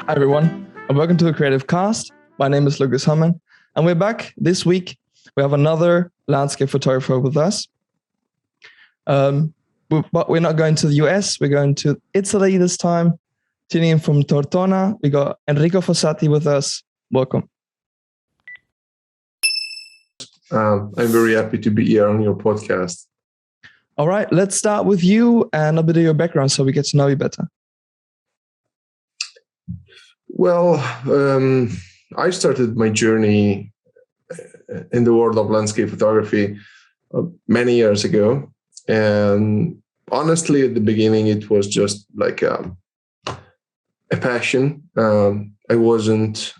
Hi everyone, and welcome to the Creative Cast. My name is Lucas Hammond, and we're back this week. We have another landscape photographer with us. But we're not going to the US, we're going to Italy this time. Tuning in from Tortona, we got Enrico Fossati with us. Welcome. I'm very happy to be here on your podcast. All right, let's start with you and a bit of your background so we get to know you better. Well, I started my journey in the world of landscape photography many years ago. And honestly, at the beginning, it was just like a passion. I wasn't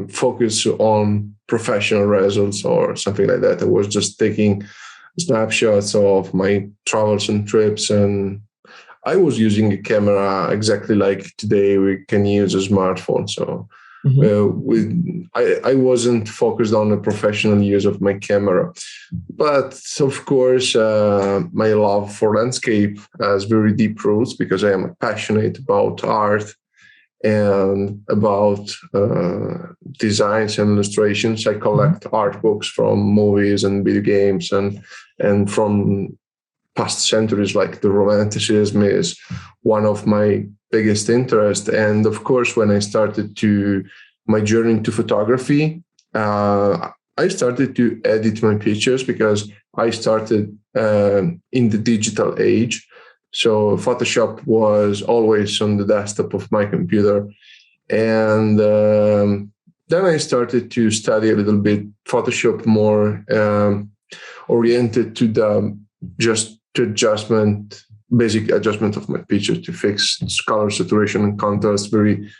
focused on professional results or something like that. I was just taking snapshots of my travels and trips, and I was using a camera exactly like today we can use a smartphone. So I wasn't focused on the professional use of my camera. But of course, my love for landscape has very deep roots because I am passionate about art and about designs and illustrations. I collect art books from movies and video games and from past centuries, like the Romanticism is one of my biggest interests. And of course, when I started my journey into photography, I started to edit my pictures because I started in the digital age. So Photoshop was always on the desktop of my computer. And then I started to study a little bit Photoshop, more oriented to the basic adjustment of my picture to fix color, saturation, and contrast, very,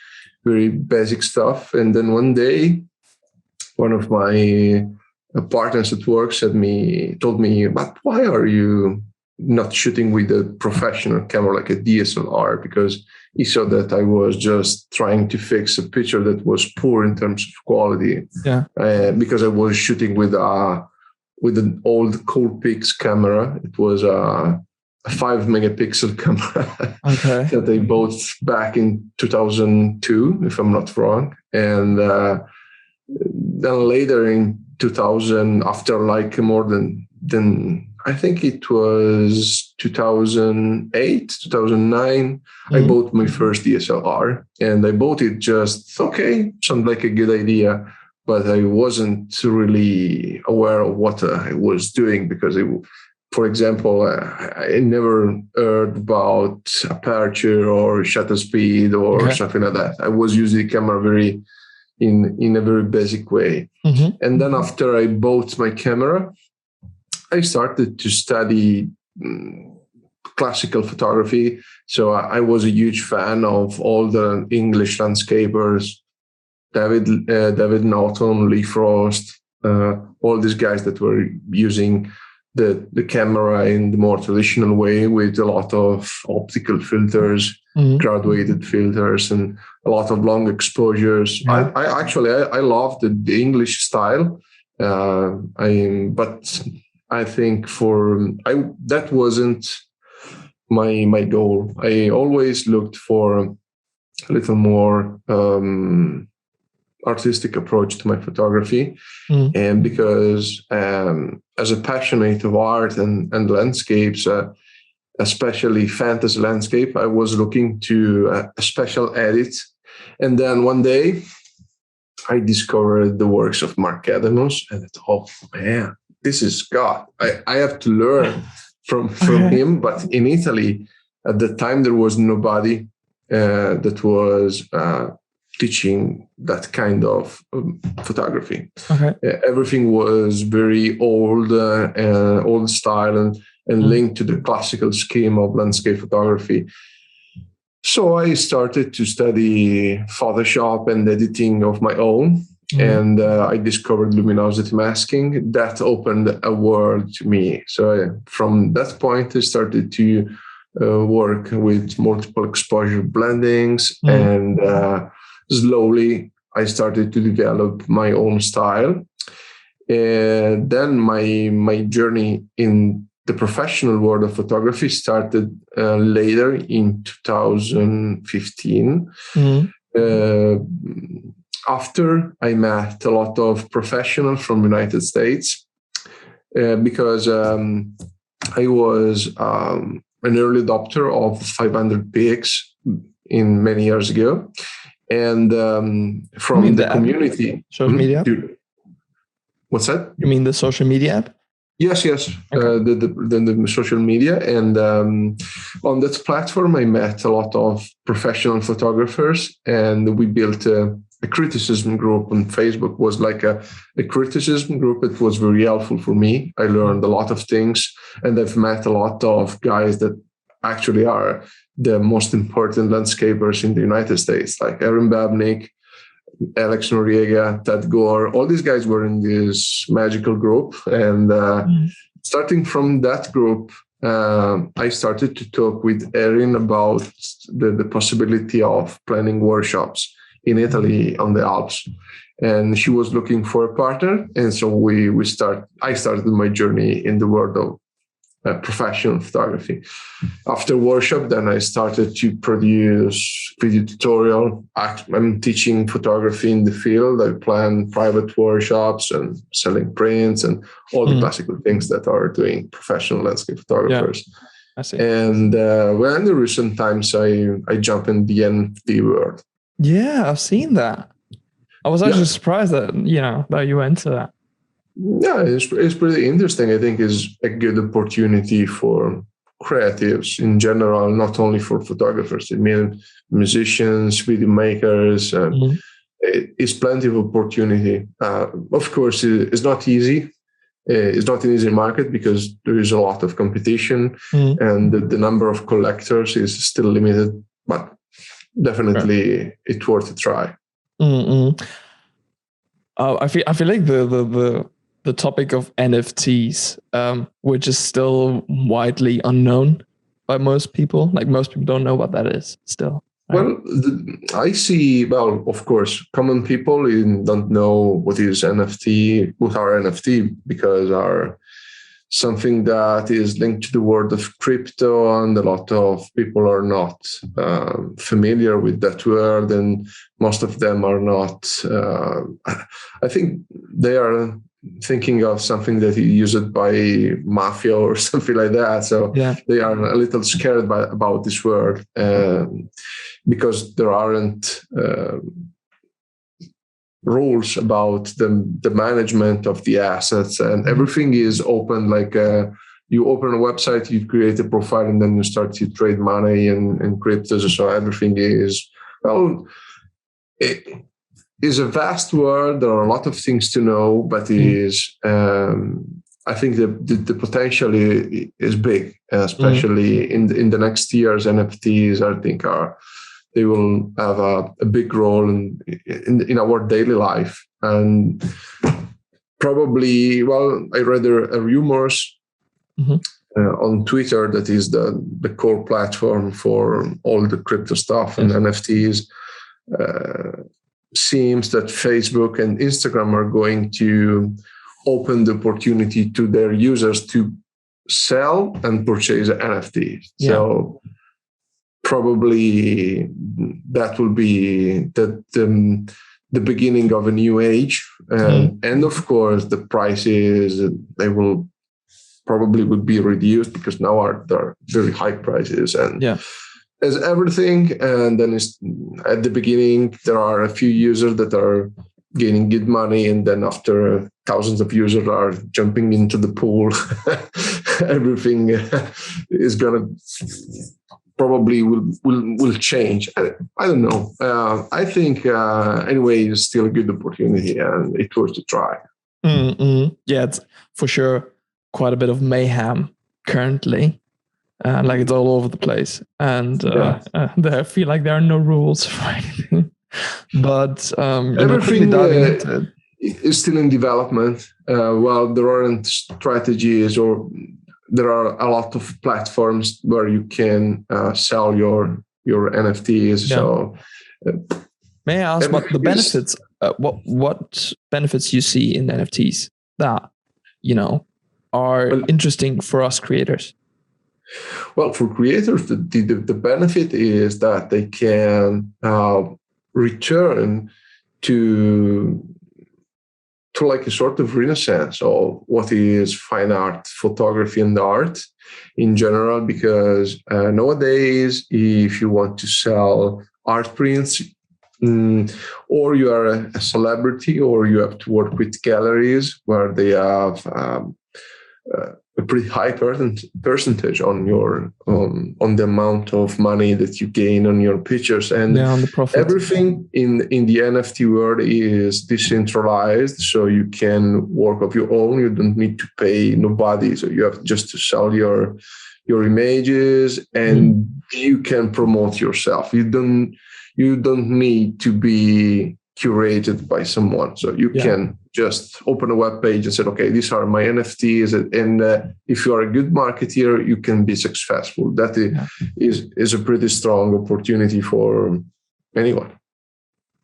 very basic stuff. And then one day, one of my partners at work told me, but why are you not shooting with a professional camera like a DSLR? Because he saw that I was just trying to fix a picture that was poor in terms of quality. Yeah. Because I was shooting with an old Coolpix camera. It was a 5 megapixel camera that I bought back in 2002, if I'm not wrong. And then later in 2000, after like more than I think it was 2008, 2009, I bought my first DSLR, and I bought it just, sounded like a good idea, but I wasn't really aware of what I was doing because, for example, I never heard about aperture or shutter speed or something like that. I was using the camera in a very basic way. And then after I bought my camera, I started to study classical photography. So I was a huge fan of all the English landscapers, David Norton, Lee Frost, all these guys that were using the camera in the more traditional way with a lot of optical filters, graduated filters, and a lot of long exposures. Yeah. I love the English style, but I think that wasn't my goal. I always looked for a little more artistic approach to my photography. And because as a passionate of art and landscapes, especially fantasy landscape, I was looking to a special edit. And then one day I discovered the works of Mark Adamos, and I thought, man, this is God. I have to learn from him. But in Italy, at the time, there was nobody that was teaching that kind of photography. Everything was very old style and linked to the classical scheme of landscape photography. So I started to study Photoshop and editing of my own. And I discovered luminosity masking. That opened a world to me. So from that point, I started to work with multiple exposure blendings, and slowly I started to develop my own style. And then my journey in the professional world of photography started later in 2015. After I met a lot of professionals from United States, because I was an early adopter of 500px in many years ago, and from the community. Social media? What's that? You mean the social media app? Yes. Okay. The social media, and on that platform, I met a lot of professional photographers, and we built a criticism group on Facebook. It was like a criticism group. It was very helpful for me. I learned a lot of things, and I've met a lot of guys that actually are the most important landscapers in the United States, like Aaron Babnick, Alex Noriega, Ted Gore. All these guys were in this magical group. And starting from that group, I started to talk with Erin about the possibility of planning workshops in Italy on the Alps. And she was looking for a partner. And so I started my journey in the world of professional photography. After workshop, then I started to produce video tutorial. I'm teaching photography in the field. I plan private workshops and selling prints and all the classical things that are doing professional landscape photographers. Yeah, I see. And well, in the recent times, I jump in the NFT world. Yeah, I've seen that. I was actually surprised that that you went to that. Yeah, it's pretty interesting. I think it's a good opportunity for creatives in general, not only for photographers. I mean, musicians, video makers. It's plenty of opportunity. Of course, it's not easy. It's not an easy market because there is a lot of competition, and the number of collectors is still limited. But definitely, it's worth a try. I feel like the topic of NFTs, which is still widely unknown by most people. Like most people don't know what that is still. Right? Well, I see, of course, common people don't know what is NFT, what are NFT, because are something that is linked to the world of crypto, and a lot of people are not familiar with that word, and most of them are not. I think they are thinking of something that is used by mafia or something like that. So they are a little scared about this word because there aren't rules about the management of the assets, and everything is open. Like you open a website, you create a profile, and then you start to trade money and cryptos. So everything is, it is a vast world. There are a lot of things to know, but it is, I think the potential is big, especially in the next years. NFTs, I think, they will have a big role in our daily life. And probably, I read a rumors on Twitter that is the core platform for all the crypto stuff and NFTs. Seems that Facebook and Instagram are going to open the opportunity to their users to sell and purchase NFTs. So probably that will be the beginning of a new age. And of course, the prices, they will probably be reduced because now there are very high prices. And as everything, and then at the beginning, there are a few users that are gaining good money, and then after thousands of users are jumping into the pool, everything is gonna probably will change. I don't know. I think anyway, it's still a good opportunity, and it's worth to try. Yeah, it's for sure quite a bit of mayhem currently. Like it's all over the place, and I feel like there are no rules for anything. But everything is still in development. There aren't strategies, or there are a lot of platforms where you can sell your NFTs. So, may I ask what the benefits? What benefits you see in NFTs that are interesting for us creators? Well, for creators, the benefit is that they can return to like a sort of renaissance of what is fine art, photography, and art in general. Because nowadays, if you want to sell art prints, or you are a celebrity, or you have to work with galleries where they have a pretty high percentage on your on the amount of money that you gain on your pictures, and on the profit. Everything in the NFT world is decentralized, so you can work of your own. You don't need to pay nobody, so you have just to sell your images, and you can promote yourself. You don't need to be curated by someone, so you can just open a web page and say, okay, these are my NFTs, and if you are a good marketeer, you can be successful. That is a pretty strong opportunity for anyone.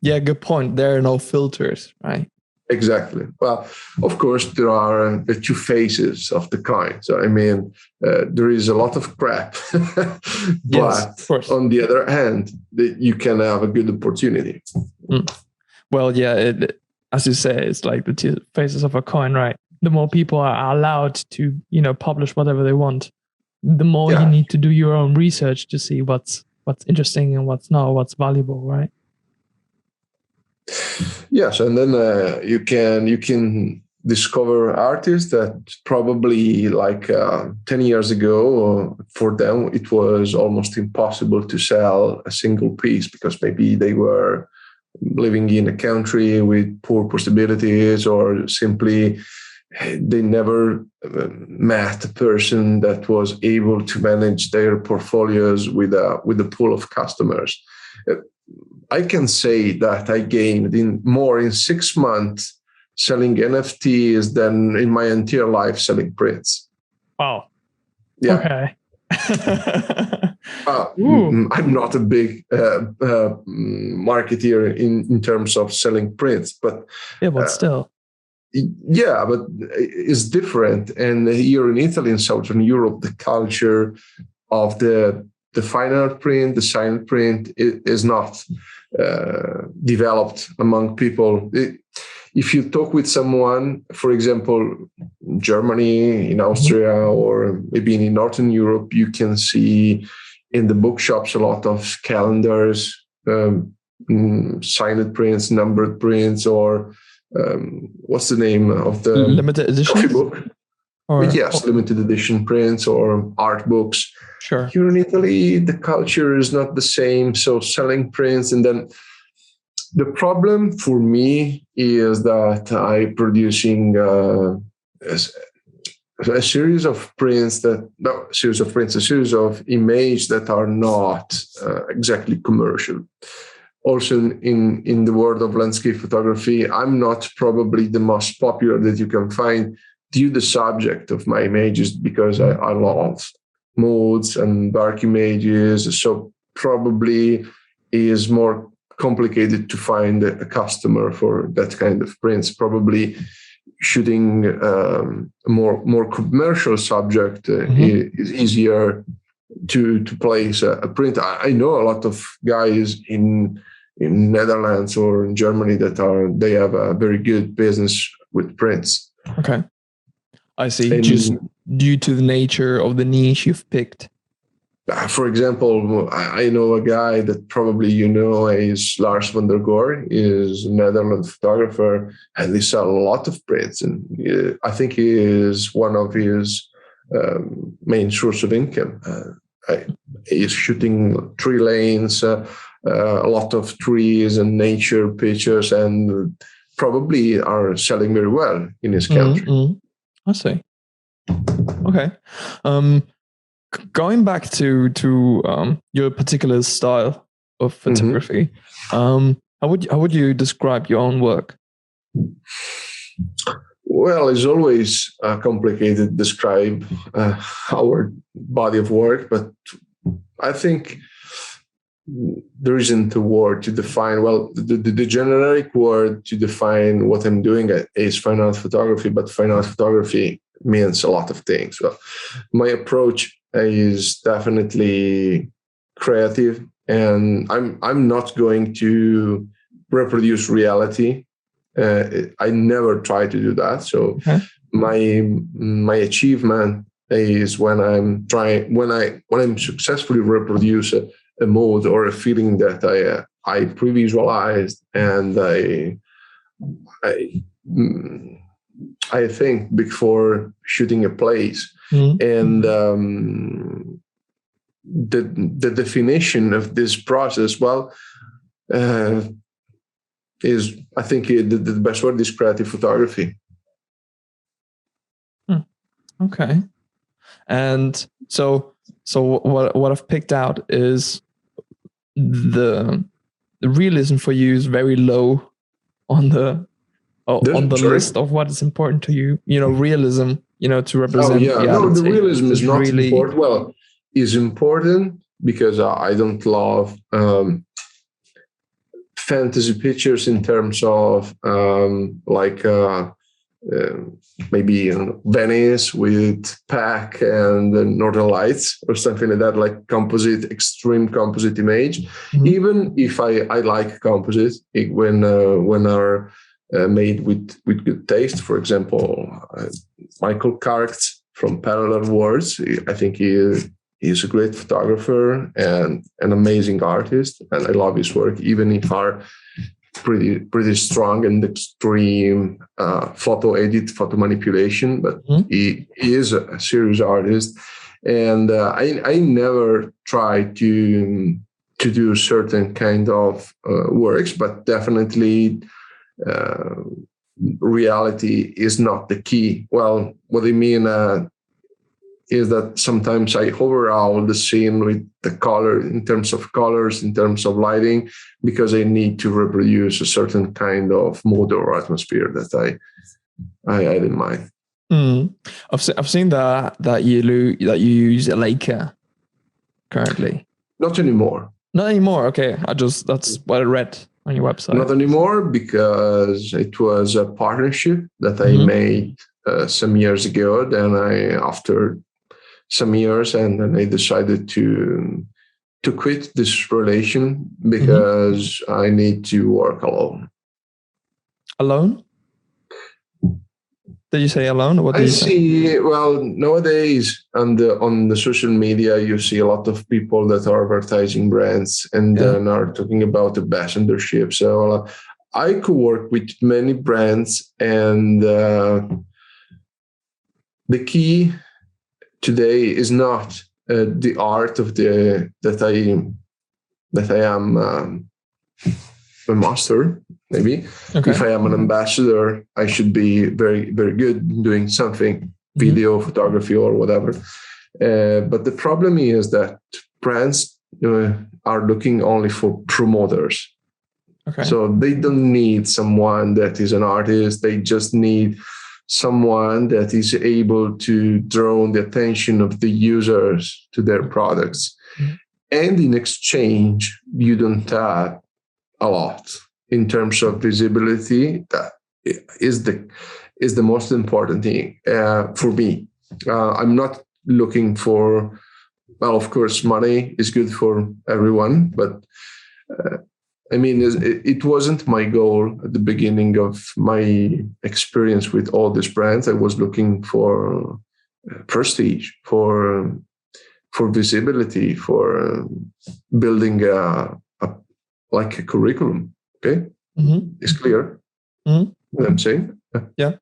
Yeah, good point. There are no filters, right? Exactly. Well, of course, there are the two faces of the coin. So, I mean, there is a lot of crap, but on the other hand, you can have a good opportunity. Well, yeah, as you say, it's like the two faces of a coin, right? The more people are allowed to, publish whatever they want, the more you need to do your own research to see what's interesting and what's not, what's valuable, right? Yes, and then you can discover artists that probably like 10 years ago, for them, it was almost impossible to sell a single piece because maybe they were living in a country with poor possibilities, or simply they never met a person that was able to manage their portfolios with a pool of customers. I can say that I gained more in 6 months selling NFTs than in my entire life selling prints. Wow. Yeah. Okay. I'm not a big marketeer in terms of selling prints, but still. Yeah, but it's different. And here in Italy and Southern Europe, the culture of the fine art print, the silent print is not developed among people. If you talk with someone, for example, in Germany, in Austria, or maybe in Northern Europe, you can see in the bookshops a lot of calendars, signed prints, numbered prints, or what's the name of the limited edition book? Yes, limited edition prints or art books. Sure. Here in Italy, the culture is not the same. So selling prints, and then the problem for me is that I'm producing a series of images that are not exactly commercial. Also, in the world of landscape photography, I'm not probably the most popular that you can find due to the subject of my images, because I love moods and dark images. So probably is more complicated to find a customer for that kind of prints. Probably shooting a more commercial subject is easier to place a print. I know a lot of guys in Netherlands or in Germany they have a very good business with prints. Okay, I see. Just due to the nature of the niche you've picked. For example, I know a guy that probably is Lars van der Goor, is a Netherlands photographer, and he sells a lot of prints. And I think he is one of his main source of income. He's shooting tree lanes, a lot of trees and nature pictures, and probably are selling very well in his country. I see. Okay. Going back to your particular style of photography, how would you describe your own work? Well, it's always complicated to describe our body of work, but I think there isn't a word to define. Well, the generic word to define what I'm doing is fine art photography, but fine art photography means a lot of things. Well, my approach is definitely creative and I'm not going to reproduce reality. I never try to do that. So my achievement is when I'm successfully reproduce a mode or a feeling that I pre-visualized, and I think before shooting a place. And the definition of this process, well, is, I think the best word is creative photography. Okay. And so what I've picked out is the realism for you is very low on the list of what is important to you. Realism, to represent reality. No, the realism is not really important. Well, is important because I don't love fantasy pictures in terms of maybe Venice with pack and the Northern Lights or something like that, like extreme composite image. Even if I like composite when are made with good taste. For example, Michael Carts from Parallel Worlds, I think he's a great photographer and an amazing artist, and I love his work, even if are pretty strong and extreme photo manipulation. But he is a serious artist, and I never try to do certain kind of works, but definitely reality is not the key. Well, what I mean is that sometimes I overhaul the scene with the color, in terms of colors, in terms of lighting, because I need to reproduce a certain kind of mood or atmosphere that I had in mind. I've seen that you use a Leica currently. Not anymore. Not anymore. Okay, that's what I read on your website. Not anymore, because it was a partnership that I made some years ago. Then after some years, and then I decided to quit this relation because I need to work alone. Alone? Did you say alone? What did you say? Well, nowadays on the social media, you see a lot of people that are advertising brands and then are talking about ambassadorship. So I could work with many brands, and the key today is not the art of that I am a master. Maybe if I am an ambassador, I should be very, very good doing something, video, photography, or whatever. But the problem is that brands are looking only for promoters. So they don't need someone that is an artist. They just need someone that is able to draw the attention of the users to their products. And in exchange, you don't have a lot in terms of visibility. That is the most important thing for me. I'm not looking for, well, of course, money is good for everyone, but it wasn't my goal at the beginning of my experience with all these brands. I was looking for prestige, for visibility, for building a curriculum. Okay, it's clear what I'm saying. Yeah.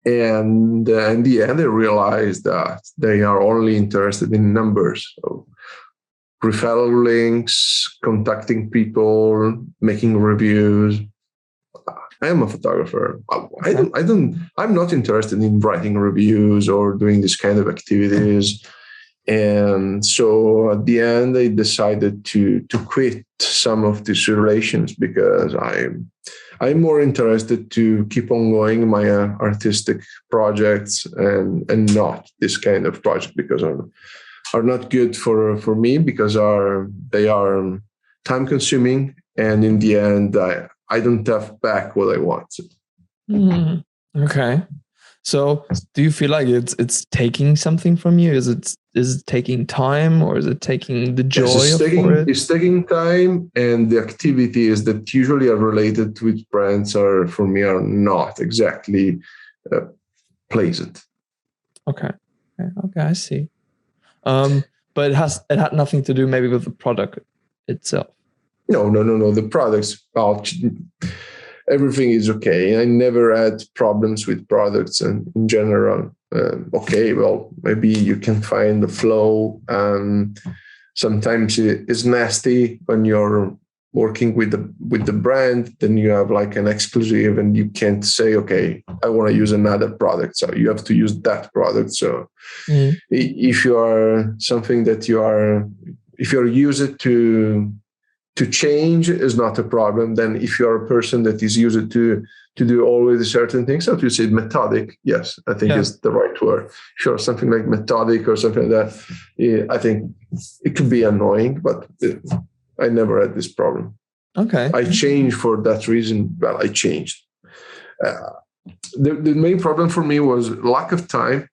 And in the end, I realized that they are only interested in numbers. So referral links, contacting people, making reviews. I am a photographer. I'm not interested in writing reviews or doing this kind of activities. And so at the end, I decided to quit some of these relations, because I'm more interested to keep on going my artistic projects and not this kind of project, because are not good for me, because they are time consuming, and in the end I don't have back what I want. Okay. So do you feel like it's taking something from you? Is it taking time, or is it taking the joy Yes, for it? it's taking time, and the activities that usually are related with brands are, for me, are not exactly pleasant. Okay, I see. But it had nothing to do maybe with the product itself. No. The products, everything is okay. I never had problems with products, and in general, okay. Well, maybe you can find the flow. Sometimes it's nasty when you're working with the brand. Then you have like an exclusive, and you can't say, okay, I want to use another product, so you have to use that product. So if you are something that if you're used to change, is not a problem. Then if you're a person that is used to do always certain things, so you say methodic, yes, I think is the right word. If you're something like methodic or something like that, I think it could be annoying, but I never had this problem. Okay. I changed for that reason. Well, I changed. The main problem for me was lack of time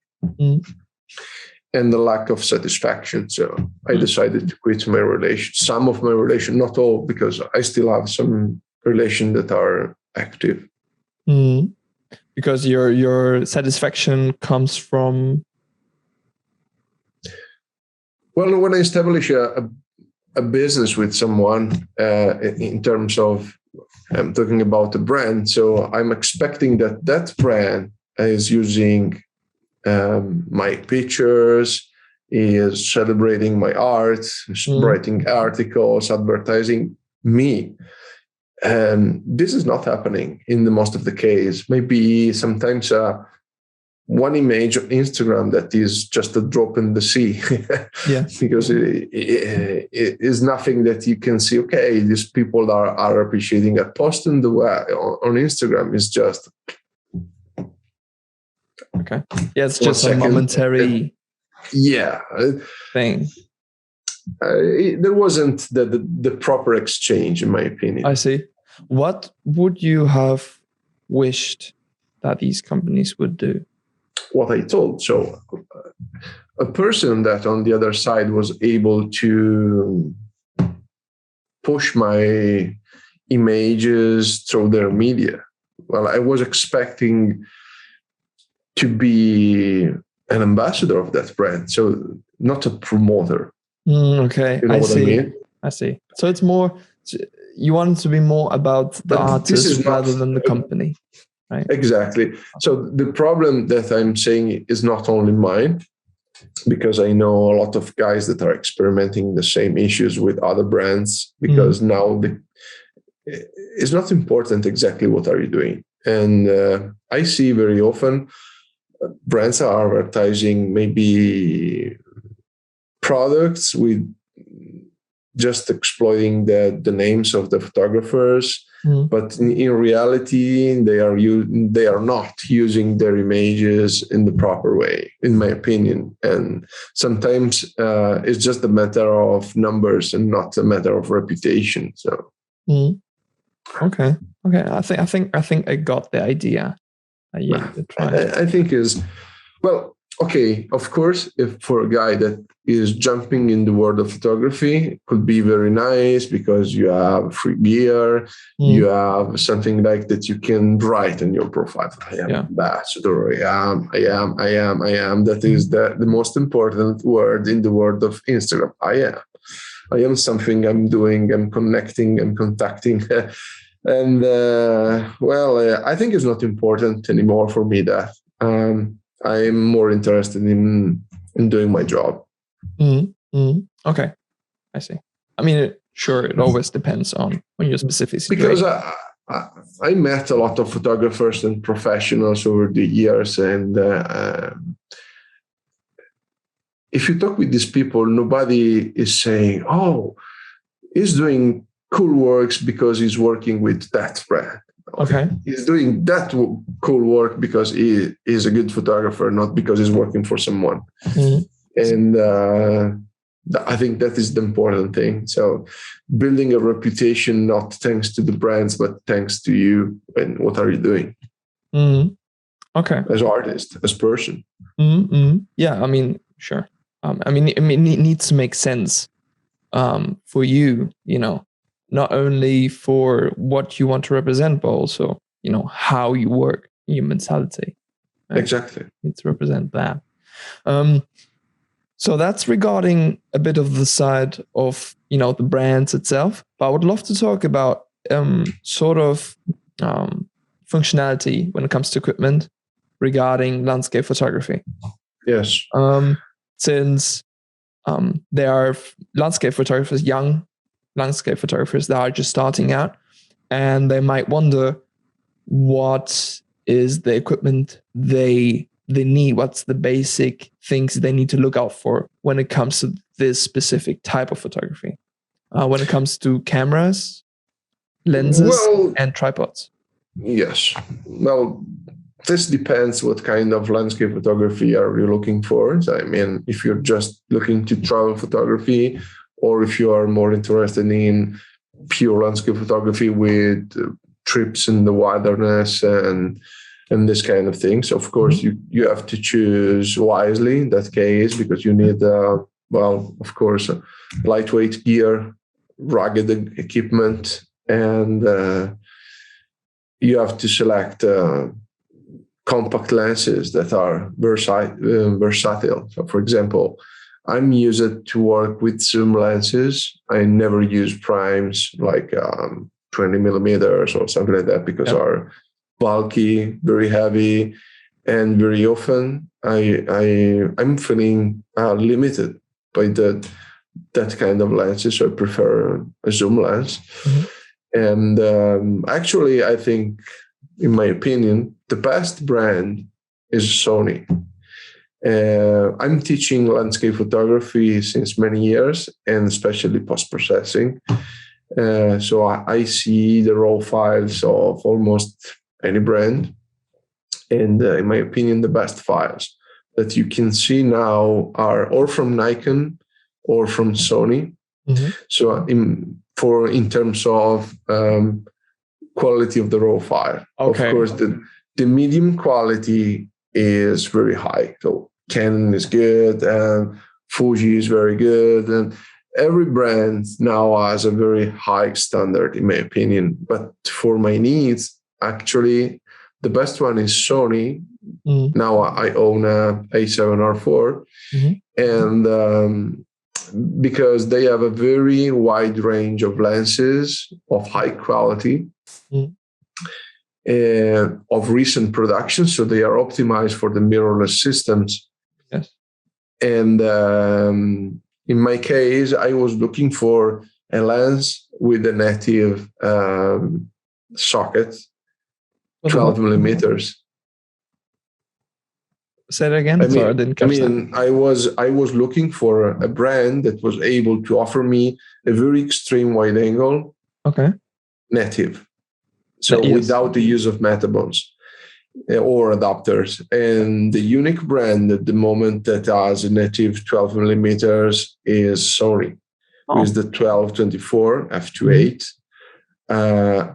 and the lack of satisfaction. So I decided to quit my relation, some of my relation, not all, because I still have some relation that are active. Because your satisfaction comes from? Well, when I establish a business with someone, in terms of, I'm talking about a brand, so I'm expecting that brand is using my pictures, is celebrating my art, writing articles, advertising me. And this is not happening in the most of the case. Maybe sometimes one image on Instagram that is just a drop in the sea. Because it is nothing that you can see, okay, these people are appreciating a post on Instagram is just okay. Yeah, it's just a momentary thing. There wasn't the proper exchange, in my opinion. I see. What would you have wished that these companies would do? What I told. So a person that on the other side was able to push my images through their media. Well, I was expecting to be an ambassador of that brand, so not a promoter. Okay, you know what I mean? I see. So it's more, you want it to be more about the artist rather than the company, right? Exactly. So the problem that I'm saying is not only mine, because I know a lot of guys that are experimenting the same issues with other brands, because now it's not important exactly what are you doing. And I see very often brands are advertising maybe products with just exploiting the names of the photographers, but in reality they are not using their images in the proper way, in my opinion. And sometimes it's just a matter of numbers and not a matter of reputation. So okay, I think I got the idea. I think is, well, okay, of course, if for a guy that is jumping in the world of photography, it could be very nice because you have free gear, you have something like that you can write in your profile. I am ambassador, I am. That is the most important word in the world of Instagram. I am something, I'm doing, I'm connecting, I'm contacting. And I think it's not important anymore for me that I'm more interested in doing my job. Okay, I see. I mean, sure, it always depends on your specific situation. Because I met a lot of photographers and professionals over the years, and if you talk with these people, nobody is saying, "Oh, he's doing cool works because he's working with that brand." Okay. He's doing that cool work because he is a good photographer, not because he's working for someone. And I think that is the important thing. So building a reputation, not thanks to the brands, but thanks to you and what are you doing. Okay. as artist, as person. Yeah, I mean, sure. I mean, it needs to make sense for you, not only for what you want to represent, but also, how you work, your mentality. Right? Exactly. Need to represent that. So that's regarding a bit of the side of, the brands itself. But I would love to talk about sort of functionality when it comes to equipment regarding landscape photography. Yes. Since there are landscape photographers, young landscape photographers that are just starting out, and they might wonder what is the equipment they need, what's the basic things they need to look out for when it comes to this specific type of photography, when it comes to cameras, lenses, and tripods. Yes. Well, this depends what kind of landscape photography are you looking for. So, I mean, if you're just looking to travel photography, or if you are more interested in pure landscape photography with trips in the wilderness and this kind of things, of course, you have to choose wisely in that case, because you need, of course, lightweight gear, rugged equipment, and you have to select compact lenses that are versatile. So, for example, I'm used to work with zoom lenses. I never use primes like 20 millimeters or something like that, because are bulky, very heavy, and very often I'm feeling limited by that kind of lenses. So I prefer a zoom lens. And actually, I think, in my opinion, the best brand is Sony. I'm teaching landscape photography since many years, and especially post-processing. So I see the raw files of almost any brand. And in my opinion, the best files that you can see now are or from Nikon or from Sony. So in terms of quality of the raw file, of course, the medium quality is very high. So Canon is good, and Fuji is very good, and every brand now has a very high standard, in my opinion. But for my needs, actually, the best one is Sony. Now I own a A7R4, and because they have a very wide range of lenses of high quality, of recent production, so they are optimized for the mirrorless systems. Yes. And in my case, I was looking for a lens with a native socket, 12 millimeters. Say that again. Sorry, I didn't catch that. I was looking for a brand that was able to offer me a very extreme wide angle, native, so without the use of metabones or adapters. And the unique brand at the moment that has a native 12 millimeters is Sony, with the 12-24 f2.8.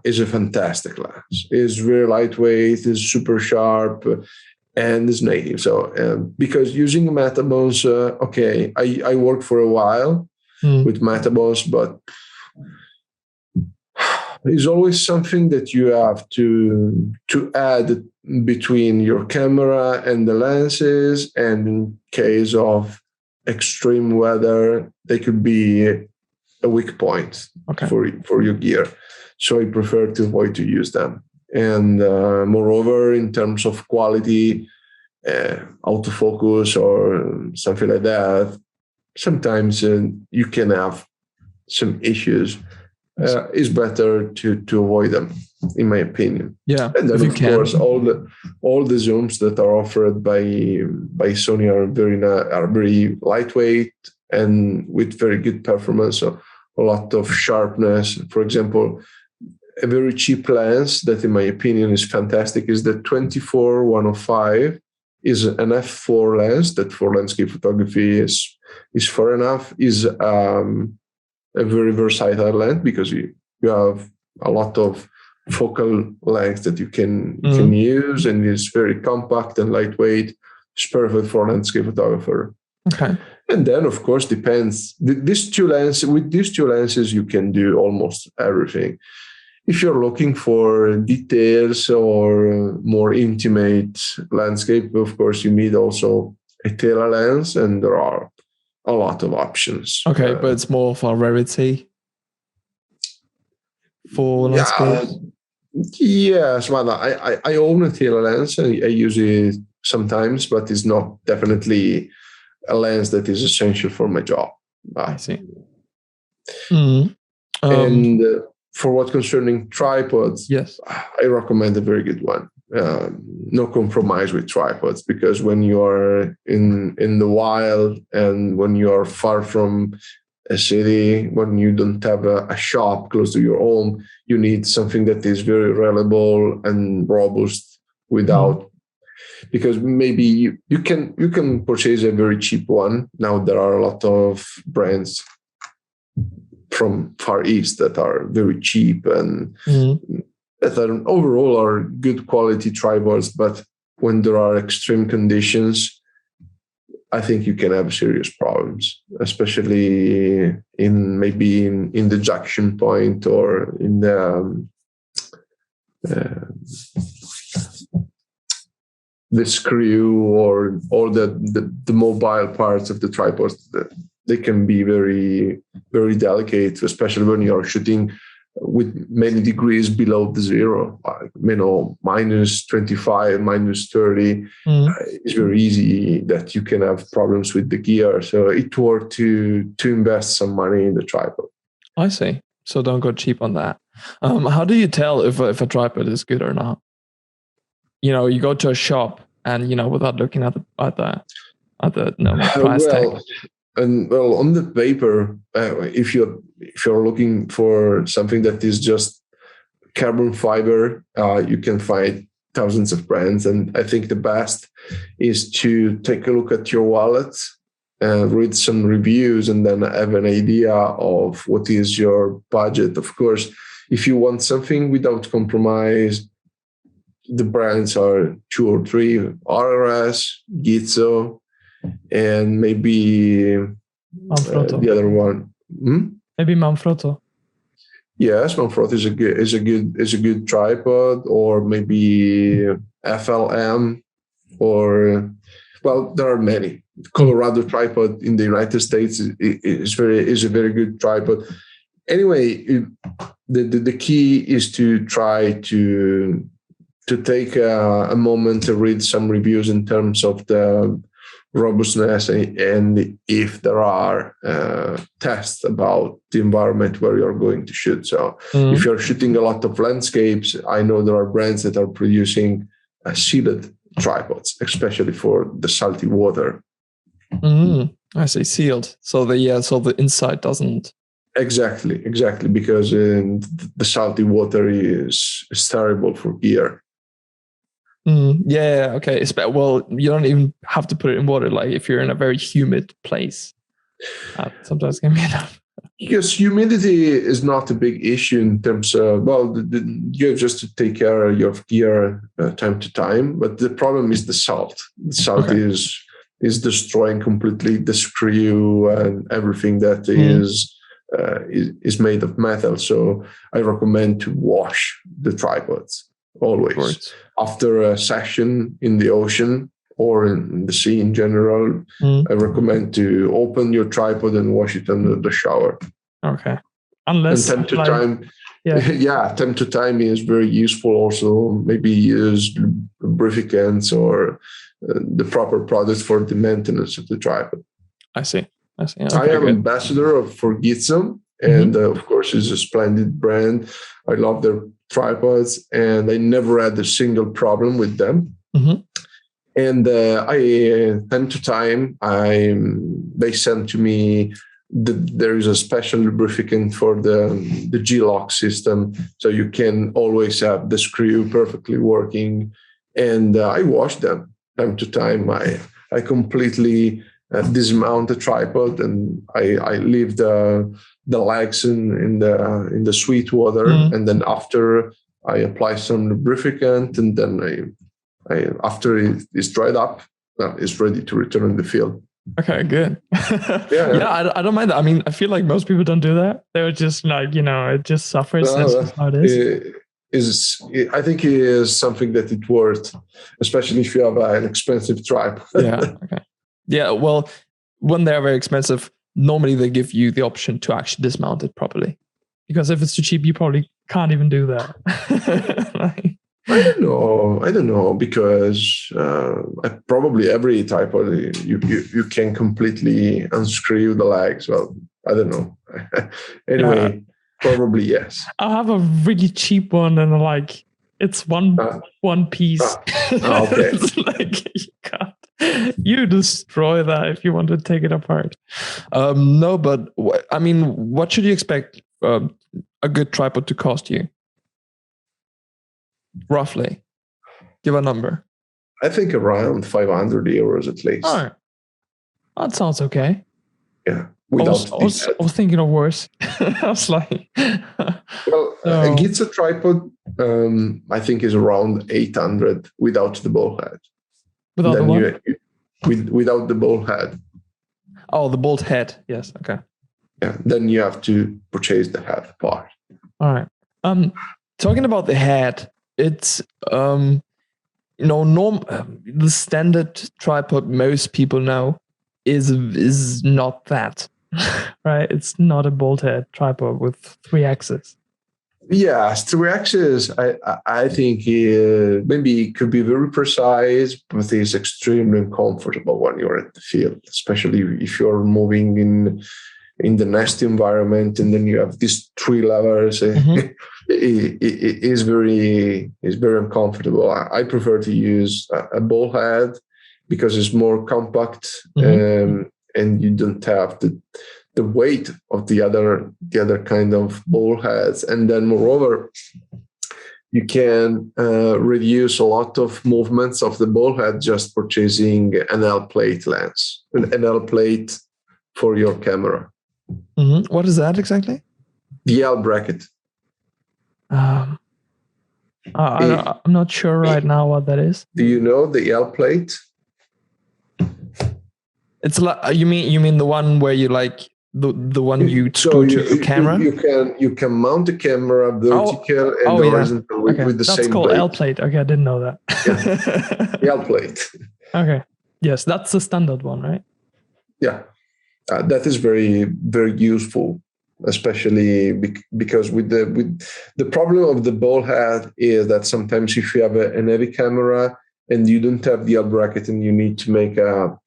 Is a fantastic lens. It's very lightweight, is super sharp, and is native. So because using metabones, I worked for a while with metabones, but it's always something that you have to add between your camera and the lenses, and in case of extreme weather, they could be a weak point for your gear. So I prefer to avoid to use them. And moreover, in terms of quality, autofocus or something like that, sometimes you can have some issues. It's better to avoid them, in my opinion. Yeah, and then of course all the zooms that are offered by Sony are very lightweight and with very good performance. So a lot of sharpness. For example, a very cheap lens that, in my opinion, is fantastic is the 24-105. Is an f4 lens that for landscape photography is far enough. Is a very versatile lens because you have a lot of focal length that you can use, and it's very compact and lightweight. It's perfect for a landscape photographer. Okay. And then, of course, depends. With these two lenses, you can do almost everything. If you're looking for details or more intimate landscape, of course, you need also a telelens, and there are a lot of options. Okay, but it's more for rarity for landscapes. Yes, well, I own a telelens. I use it sometimes, but it's not definitely a lens that is essential for my job. I see. And for what concerning tripods, yes, I recommend a very good one. No compromise with tripods, because when you are in the wild and when you are far from a city, when you don't have a shop close to your home, you need something that is very reliable and robust without. Because maybe you can purchase a very cheap one. Now there are a lot of brands from Far East that are very cheap and that are overall are good quality tripods. But when there are extreme conditions, I think you can have serious problems, especially in the junction point or in the screw or the mobile parts of the tripods. They can be very, very delicate, especially when you are shooting with many degrees below the zero, like, minus 25, minus 30. It's very easy that you can have problems with the gear. So it's worth to invest some money in the tripod. I see. So don't go cheap on that. How do you tell if a tripod is good or not? You go to a shop and without looking at the price tag. Well, on the paper, if you're looking for something that is just carbon fiber, you can find thousands of brands. And I think the best is to take a look at your wallet, read some reviews, and then have an idea of what is your budget. Of course, if you want something without compromise, the brands are 2 or 3: RRS, Gizzo, and maybe the other one. Maybe Manfrotto. Yes, Manfrotto is a good tripod, or maybe FLM, or there are many. Colorado tripod in the United States is a very good tripod. Anyway, the key is to try to take a moment to read some reviews in terms of the robustness and if there are tests about the environment where you're going to shoot. So if you're shooting a lot of landscapes, I know there are brands that are producing sealed tripods, especially for the salty water. I say sealed. So the inside doesn't. Exactly, because the salty water is terrible for gear. Yeah, okay. Well, you don't even have to put it in water. Like if you're in a very humid place, sometimes it can be enough. Because humidity is not a big issue in terms of, you have just to take care of your gear time to time. But the problem is the salt. The salt is destroying completely the screw and everything that is made of metal. So I recommend to wash the tripods always. After a session in the ocean or in the sea in general, I recommend to open your tripod and wash it under the shower. Okay. Unless time to time is very useful also. Maybe use lubricants or the proper products for the maintenance of the tripod. I see. Okay, I am ambassador for Gizzo, and of course it's a splendid brand. I love their tripods, and I never had a single problem with them. And time to time, they send to me there is a special lubricant for the G-lock system, so you can always have the screw perfectly working. And I wash them time to time. I completely dismount the tripod and I leave the legs in the sweet water, and then after I apply some lubricant, and then I after it's dried up, it's ready to return in the field. Okay, good. Yeah. I don't mind that. I mean, I feel like most people don't do that. They would just like, it just suffers. That's just how it is. I think it is something that it's worth, especially if you have an expensive tripod. Yeah. Okay. Yeah. Well, when they're very expensive, normally they give you the option to actually dismount it properly. Because if it's too cheap, you probably can't even do that. I don't know, because probably every tripod you can completely unscrew the legs. Well, I don't know. Anyway, probably yes. I have a really cheap one, and it's one piece. Okay. It's like you destroy that if you want to take it apart. No, but I mean, what should you expect a good tripod to cost you? Roughly, give a number. I think around 500 euros at least. Oh, that sounds okay. Yeah. I was thinking of worse. I was like, well, a Giza tripod, I think, is around 800 without the ball head. Without the what? Without the ball head. Oh, the bolt head. Yes. Okay. Yeah. Then you have to purchase the head part. All right. Talking about the head. It's the standard tripod most people know is not that, right? It's not a bolt head tripod with 3 axes. Yes, 3 axes. I think maybe it could be very precise, but it's extremely uncomfortable when you're at the field, especially if you're moving in the nest environment, and then you have these 3 levers. Mm-hmm. It is very uncomfortable. I prefer to use a ball head because it's more compact, mm-hmm. And you don't have the weight of the other kind of ball heads. And then moreover, you can reduce a lot of movements of the ball head just purchasing an L plate lens, an L plate for your camera. Mm-hmm. What is that exactly? The L bracket. I'm not sure right now what that is. Do you know the L plate? It's like you mean the one where you like the one you screw to the camera. You can mount the camera vertical and horizontal with the that's same called plate. L plate. Okay, I didn't know that. Yeah. The L plate. Okay. Yes, that's the standard one, right? Yeah, that is very, very useful, especially because with the problem of the ball head is that sometimes if you have an heavy camera and you don't have the L bracket and you need to make a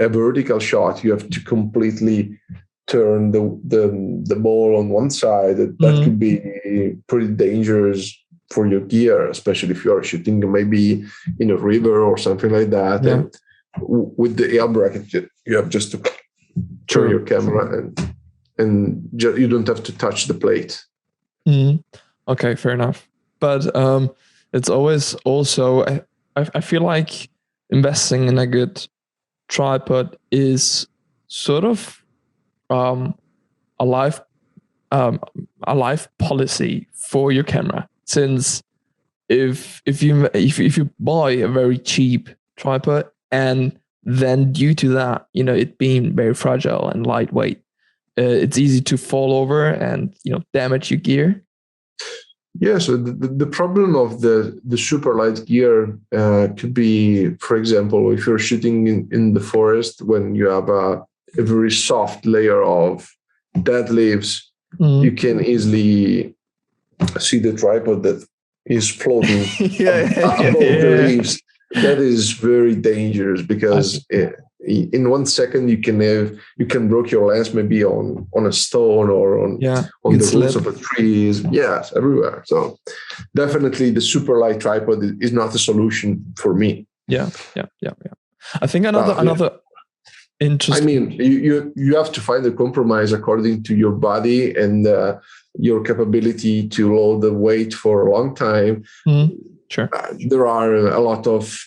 vertical shot, you have to completely turn the ball on one side. That could be pretty dangerous for your gear, especially if you are shooting maybe in a river or something like that. Yeah. And with the L bracket, you have just to turn your camera and you don't have to touch the plate. Okay, fair enough. But it's always also I feel like investing in a good tripod is sort of a life policy for your camera, since if you buy a very cheap tripod and then due to that it being very fragile and lightweight, it's easy to fall over and damage your gear. Yeah, so the problem of the super light gear could be, for example, if you're shooting in the forest when you have a very soft layer of dead leaves, you can easily see the tripod that is floating above the leaves. That is very dangerous because in 1 second you can break your lens maybe on a stone or on the roots of a tree. Yes, everywhere. So definitely the super light tripod is not a solution for me. Yeah. I think another interesting. I mean, you have to find a compromise according to your body and your capability to load the weight for a long time. Sure. There are a lot of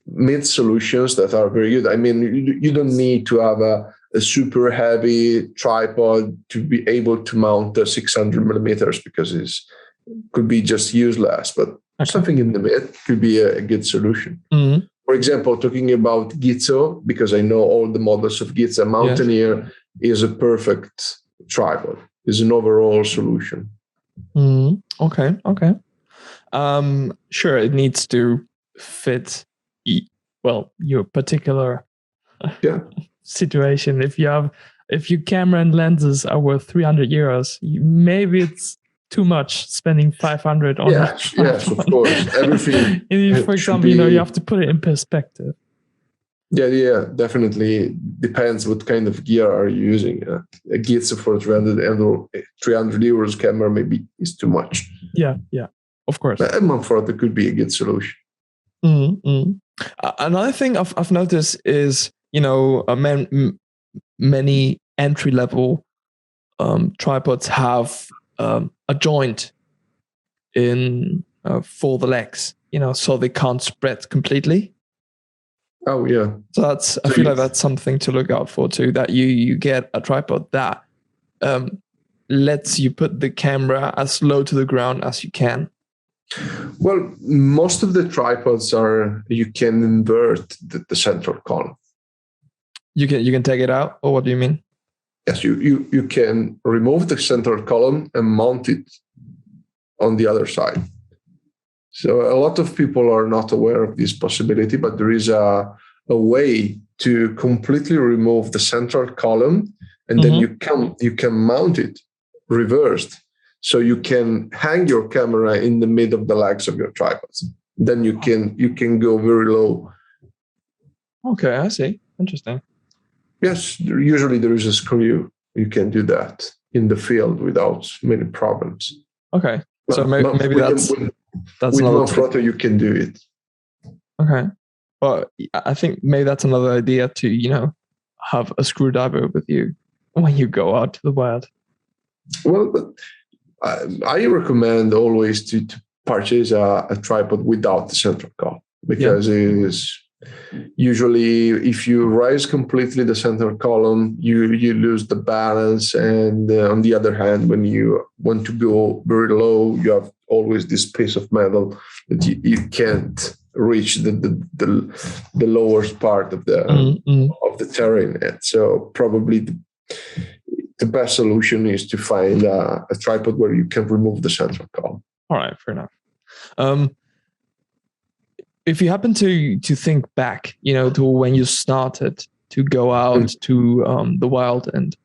mid solutions that are very good. I mean, you don't need to have a super heavy tripod to be able to mount 600 millimeters because could be just useless, but something in the mid could be a good solution. Mm-hmm. For example, talking about Gizmo, because I know all the models of Gizmo, Mountaineer is a perfect tripod, is an overall solution. Mm-hmm. Okay. Sure, it needs to fit, your particular situation. If your camera and lenses are worth 300 euros, maybe it's too much spending 500 on a tripod. Yes, of course. Everything. For example, you have to put it in perspective. Yeah, definitely depends what kind of gear are you using. A Gizmo for 300 euros camera maybe is too much. Yeah, of course. But a Manfrotto could be a good solution. Mm-hmm. Another thing I've noticed is, many entry-level tripods have a joint in for the legs, so they can't spread completely. Oh yeah. So I feel like that's something to look out for too. That you get a tripod that lets you put the camera as low to the ground as you can. Well, most of the tripods you can invert the central column. You can take it out, or what do you mean? Yes, you can remove the central column and mount it on the other side. So a lot of people are not aware of this possibility, but there is a way to completely remove the central column, and then you can mount it reversed. So you can hang your camera in the mid of the legs of your tripods. Then you can go very low. Okay, I see. Interesting. Yes, usually there is a screw. You can do that in the field without many problems. Okay, so maybe that's with Manfrotto you can do it. Okay, well, I think maybe that's another idea to have a screwdriver with you when you go out to the wild. Well, but I recommend always to purchase a tripod without the central column, because it is usually, if you raise completely the central column, you lose the balance. And on the other hand, when you want to go very low, you have always this piece of metal that you can't reach the lowest part of the terrain. And so probably the best solution is to find a tripod where you can remove the central column. All right, fair enough. If you happen to think back, to when you started to go out to the wild and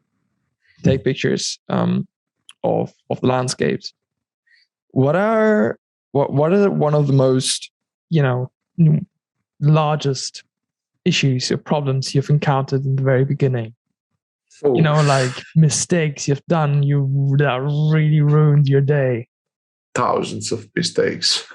take pictures of the landscapes, what are one of the most largest issues or problems you've encountered in the very beginning? Like mistakes you've done that really ruined your day. Thousands of mistakes,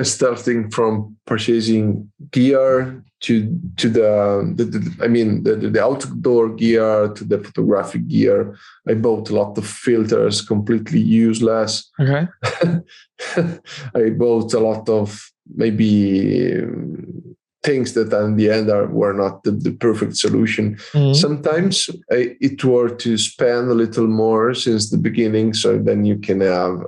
starting from purchasing gear to the outdoor gear to the photographic gear. I bought a lot of filters, completely useless. Okay. I bought a lot of maybe things that in the end were not the perfect solution. Sometimes it were to spend a little more since the beginning, so then you can have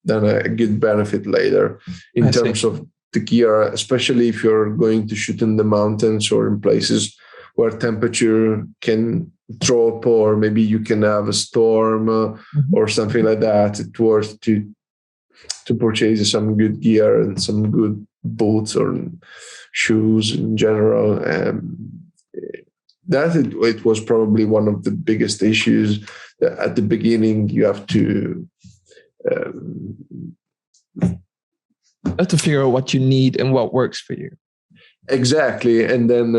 then a good benefit later in terms of the gear, especially if you're going to shoot in the mountains or in places where temperature can drop, or maybe you can have a storm or something like that. It's worth to purchase some good gear and some good boots or shoes in general. It was probably one of the biggest issues. At the beginning, you have to figure out what you need and what works for you. Exactly. And then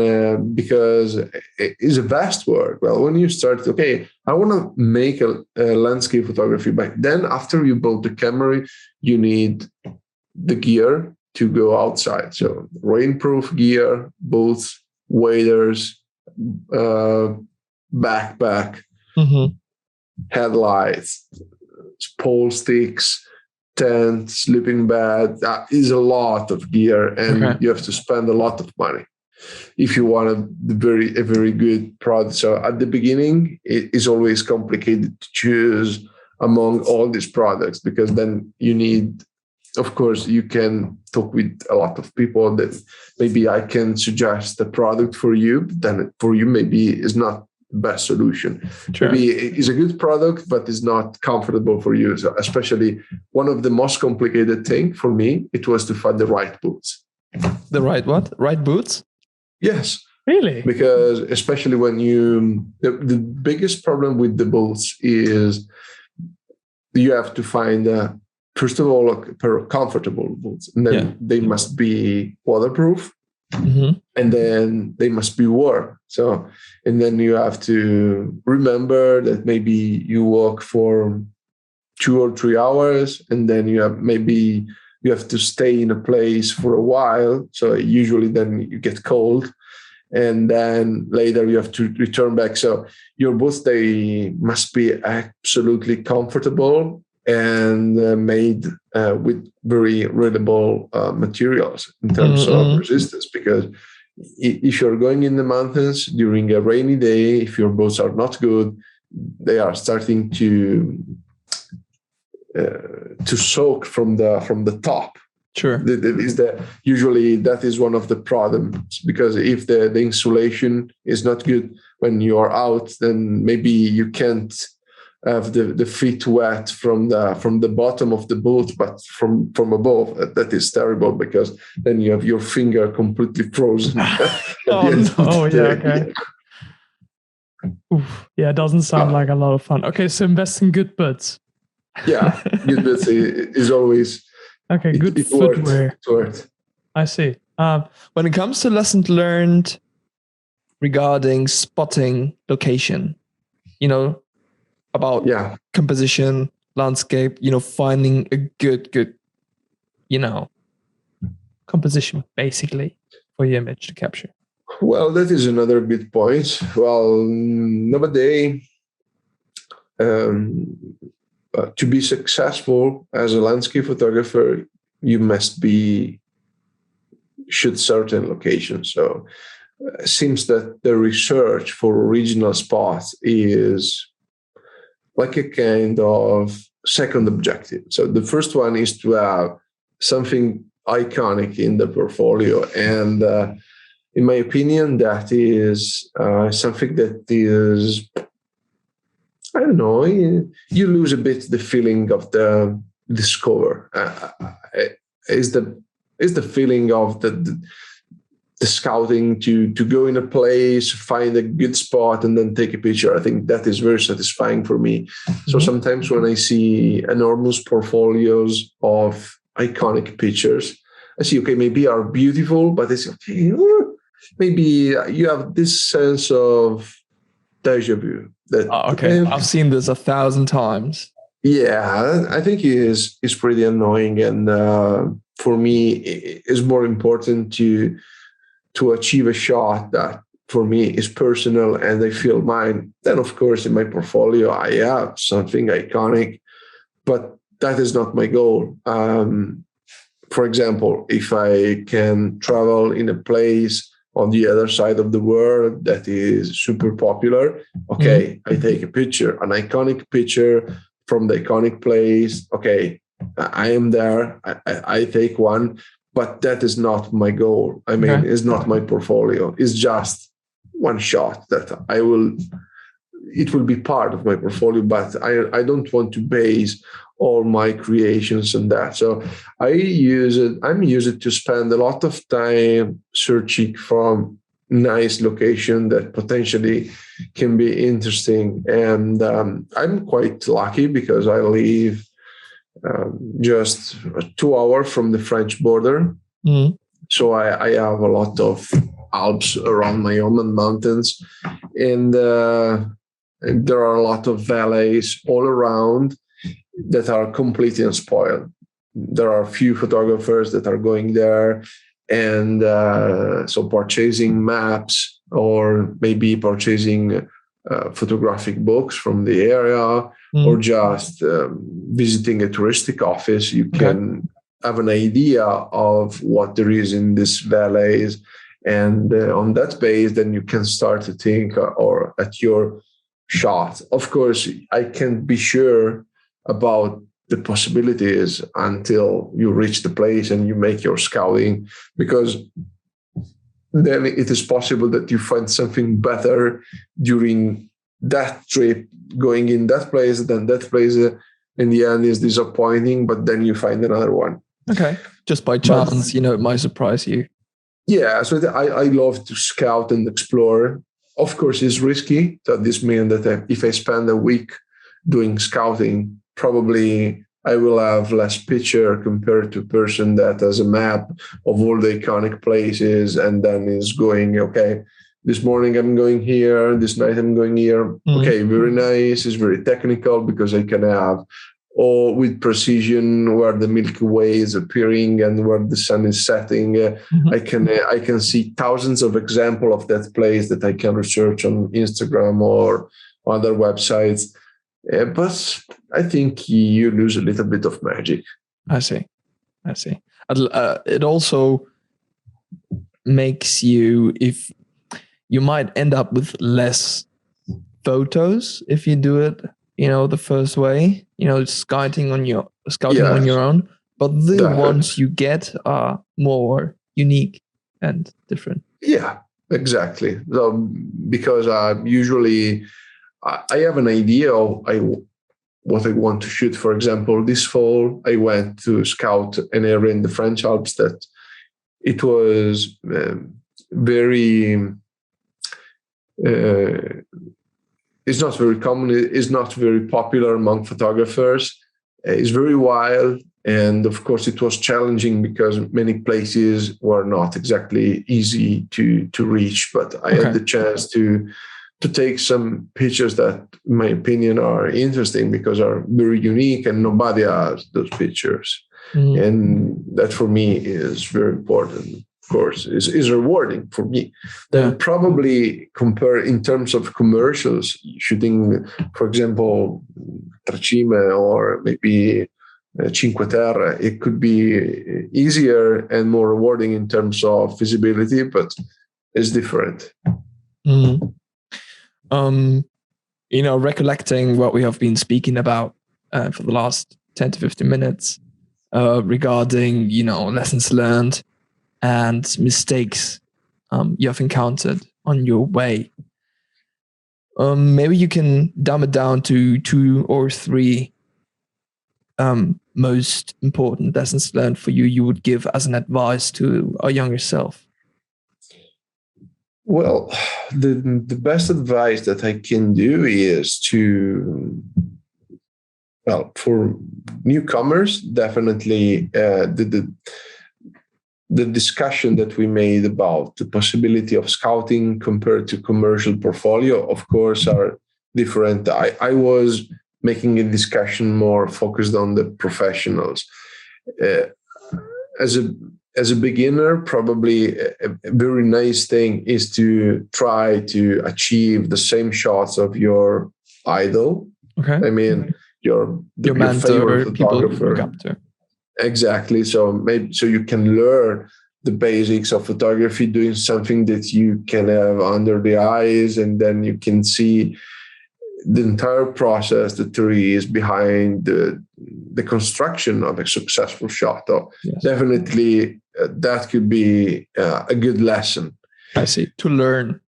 because it's a vast work. Well, when you start, okay, I want to make a landscape photography, but then after you build the camera, you need the gear to go outside. So rainproof gear, boots, waders, backpack, headlights, pole sticks, tent, sleeping bag. That is a lot of gear, and you have to spend a lot of money if you want a very good product. So at the beginning, it is always complicated to choose among all these products, because then you need, of course, you can talk with a lot of people that maybe I can suggest a product for you, but then for you maybe is not the best solution. Sure. Maybe it's a good product, but it's not comfortable for you. So especially one of the most complicated thing for me, it was to find the right boots. The right what? Right boots? Yes. Really? Because especially when the biggest problem with the boots is you have to find first of all, a pair of comfortable boots, and then they must be waterproof, and then they must be warm. So, and then you have to remember that maybe you walk for 2 or 3 hours, and then you have to stay in a place for a while. So usually then you get cold, and then later you have to return back. So your boots, they must be absolutely comfortable and made with very readable materials in terms of resistance. Because if you're going in the mountains during a rainy day, if your boots are not good, they are starting to soak from the top. Sure. Usually that is one of the problems, because if the insulation is not good when you are out, then maybe you can't have the feet wet from the bottom of the boot, but from above. That is terrible, because then you have your finger completely frozen. Okay. Oof. Yeah, it doesn't sound like a lot of fun. Okay, so invest in good boots. Yeah, good boots is always okay. Good footwear. It worked. I see. When it comes to lessons learned regarding spotting location, about composition, landscape, finding a good, composition basically for your image to capture. Well, that is another good point. Well, nowadays, to be successful as a landscape photographer, you must shoot certain locations. So it seems that the research for original spots is like a kind of second objective. So the first one is to have something iconic in the portfolio. And in my opinion, that is something that is, I don't know, you lose a bit the feeling of the discover. Is the feeling of the scouting to go in a place, find a good spot, and then take a picture. I think that is very satisfying for me. So sometimes when I see enormous portfolios of iconic pictures, I see, okay, maybe are beautiful, but it's okay. Maybe you have this sense of deja vu. I've seen this 1,000 times. Yeah, I think it is pretty annoying, and for me, it's more important to achieve a shot that for me is personal and I feel mine. Then, of course, in my portfolio, I have something iconic, but that is not my goal. For example, if I can travel in a place on the other side of the world that is super popular, okay, I take a picture, an iconic picture from the iconic place. Okay, I am there, I take one, but that is not my goal. I mean, it's not my portfolio. It's just one shot that it will be part of my portfolio, but I don't want to base all my creations on that. So I'm used to spend a lot of time searching for nice location that potentially can be interesting. And I'm quite lucky because I live just 2 hours from the French border. So I have a lot of Alps around my home and mountains. And there are a lot of valleys all around that are completely unspoiled. There are a few photographers that are going there, and so purchasing maps or maybe purchasing photographic books from the area, or just visiting a touristic office, you can have an idea of what there is in these valleys. And on that base, then you can start to think or at your shot. Of course, I can't be sure about the possibilities until you reach the place and you make your scouting, because then it is possible that you find something better during that trip, going in that place, than that place in the end is disappointing, but then you find another one. Okay. Just by chance, it might surprise you. Yeah, so I love to scout and explore. Of course, it's risky. So this means that if I spend a week doing scouting, probably I will have less picture compared to a person that has a map of all the iconic places and then is going, okay, this morning I'm going here, this night I'm going here. Okay, very nice. It's very technical because I can have all with precision where the Milky Way is appearing and where the sun is setting. I can see thousands of examples of that place that I can research on Instagram or other websites. But I think you lose a little bit of magic. I see. It also makes you, if you might end up with less photos if you do it, the first way, scouting on your own. But the ones you get are more unique and different. Yeah, exactly. So, because usually I have an idea of what I want to shoot. For example, this fall, I went to scout an area in the French Alps that it was very... it's not very common. It's not very popular among photographers. It's very wild. And of course, it was challenging because many places were not exactly easy to reach. But I had the chance to take some pictures that, in my opinion, are interesting because are very unique and nobody has those pictures. And that for me is very important. Of course, is rewarding for me. Then probably compare in terms of commercials, shooting, for example, Tracime or maybe Cinque Terre, it could be easier and more rewarding in terms of visibility, but it's different. Recollecting what we have been speaking about for the last 10 to 15 minutes regarding, lessons learned and mistakes you have encountered on your way. Maybe you can dumb it down to 2 or 3 most important lessons learned for you would give as an advice to a younger self. Well, the best advice that I can do is for newcomers, definitely the discussion that we made about the possibility of scouting compared to commercial portfolio, of course, are different. I was making a discussion more focused on the professionals. As a beginner, probably a very nice thing is to try to achieve the same shots of your idol. Okay. I mean, your mentor, favorite photographer. People look up to. Exactly. So you can learn the basics of photography, doing something that you can have under the eyes, and then you can see the entire process that there is behind the construction of a successful shot. So definitely that could be a good lesson. I see. To learn.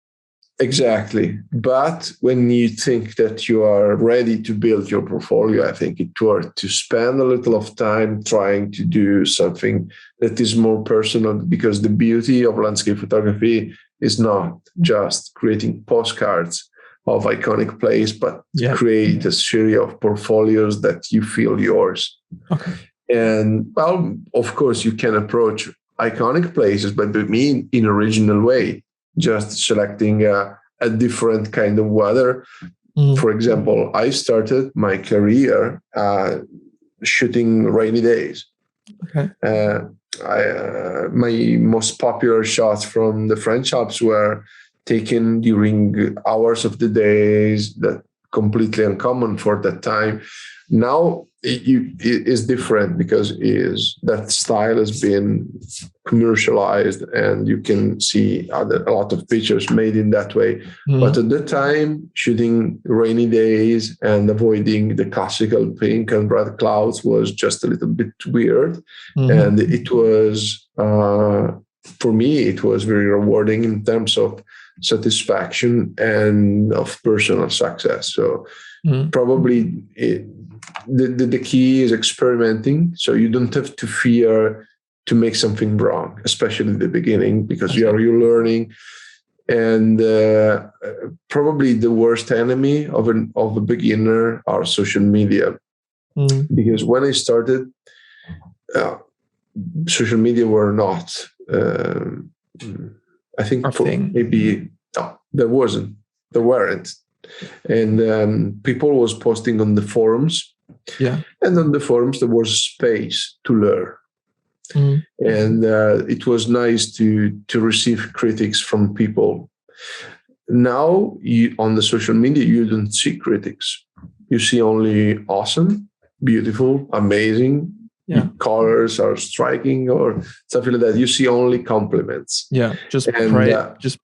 Exactly. But when you think that you are ready to build your portfolio, I think it's worth to spend a little of time trying to do something that is more personal, because the beauty of landscape photography is not just creating postcards of iconic place, but create a series of portfolios that you feel yours. Okay. And well, of course, you can approach iconic places, but in an original way, just selecting a different kind of weather. For example, I started my career shooting rainy days. Okay. My most popular shots from the French Alps were taken during hours of the days that completely uncommon for that time. Now it is different because that style has been commercialized, and you can see a lot of pictures made in that way. But at the time, shooting rainy days and avoiding the classical pink and red clouds was just a little bit weird. And it was, for me, it was very rewarding in terms of satisfaction and of personal success. So probably the key is experimenting. So you don't have to fear to make something wrong, especially in the beginning, because you're learning. And probably the worst enemy of a beginner are social media. Because when I started, social media were not, I think maybe no, there weren't. And people was posting on the forums. And on the forums, there was space to learn. And it was nice to receive critics from people. Now, on the social media, you don't see critics. You see only awesome, beautiful, amazing, colors are striking or something like that. You see only compliments. Just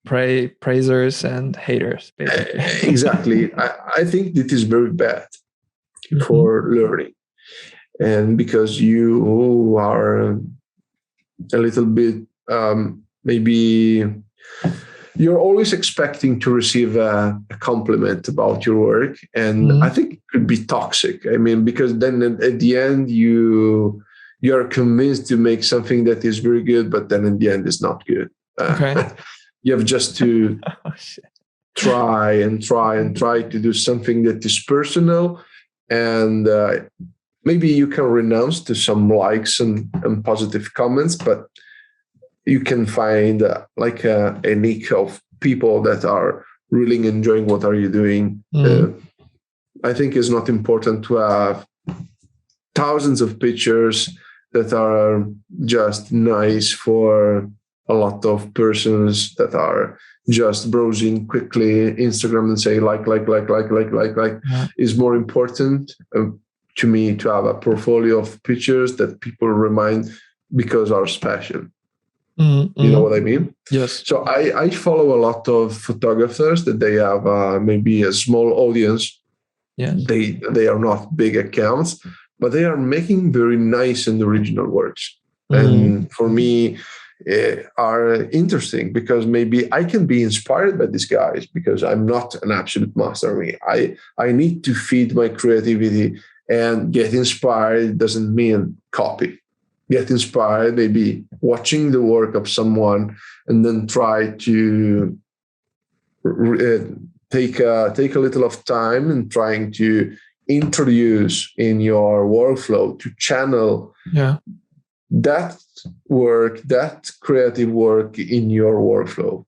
praisers and haters, basically. Exactly. I think it is very bad for learning. And because you are a little bit, maybe you're always expecting to receive a compliment about your work. And I think it could be toxic. I mean, because then at the end, you're convinced to make something that is very good, but then in the end, it's not good. You have just to try to do something that is personal. And maybe you can renounce to some likes and positive comments, but you can find like a niche of people that are really enjoying what are you doing. I think it's not important to have thousands of pictures that are just nice for a lot of persons that are just browsing quickly Instagram and say like. Is more important to me to have a portfolio of pictures that people remind because are special. You know what I mean? Yes. So I follow a lot of photographers that they have maybe a small audience. Yes. They are not big accounts, but they are making very nice and original works. And for me, are interesting because maybe I can be inspired by these guys because I'm not an absolute master. I need to feed my creativity, and get inspired doesn't mean copy. Get inspired, maybe watching the work of someone and then try to take a little of time and trying to introduce in your workflow to channel that work, that creative work in your workflow.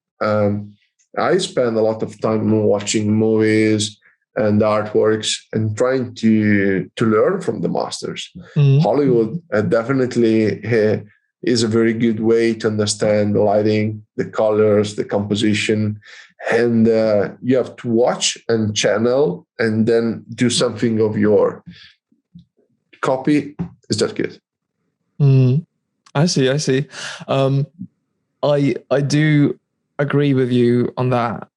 I spend a lot of time watching movies and artworks and trying to learn from the masters. Hollywood definitely is a very good way to understand the lighting, the colors, the composition, and you have to watch and channel and then do something of your copy. Is that good? I see. I do agree with you on that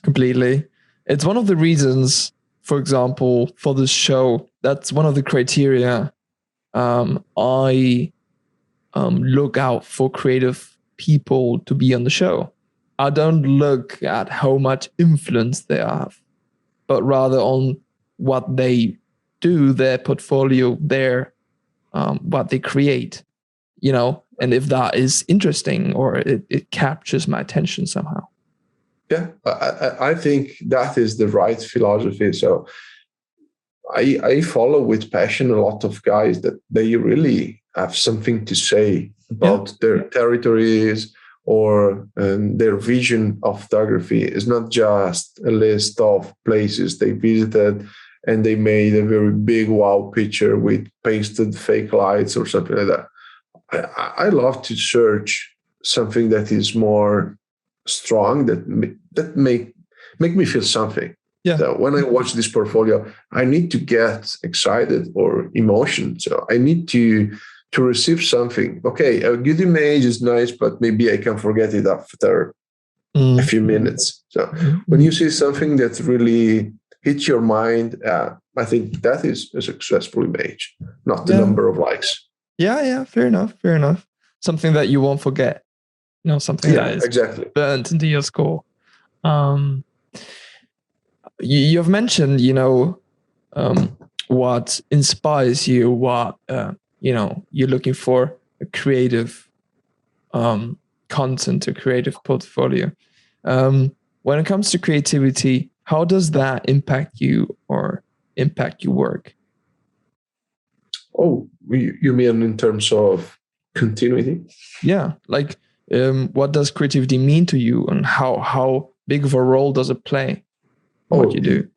completely. It's one of the reasons, for example, for this show, that's one of the criteria I look out for creative people to be on the show. I don't look at how much influence they have, but rather on what they do, their portfolio, their what they create, and if that is interesting or it captures my attention somehow. Yeah, I think that is the right philosophy. So I follow with passion a lot of guys that they really have something to say about their territories or their vision of photography. It's not just a list of places they visited and they made a very big wow picture with pasted fake lights or something like that. I love to search something that is more strong, that make me feel something. Yeah. So when I watch this portfolio, I need to get excited or emotion. So I need to receive something. Okay, a good image is nice, but maybe I can forget it after a few minutes. So when you see something that really hits your mind, I think that is a successful image, not the number of likes. Yeah, fair enough. Something that you won't forget. Something that is exactly burnt into your skull. You've mentioned, what inspires you, what you're looking for a creative content, a creative portfolio. When it comes to creativity, how does that impact you or impact your work? Oh, you mean in terms of continuity? Yeah, like what does creativity mean to you, and how big of a role does it play in what you do?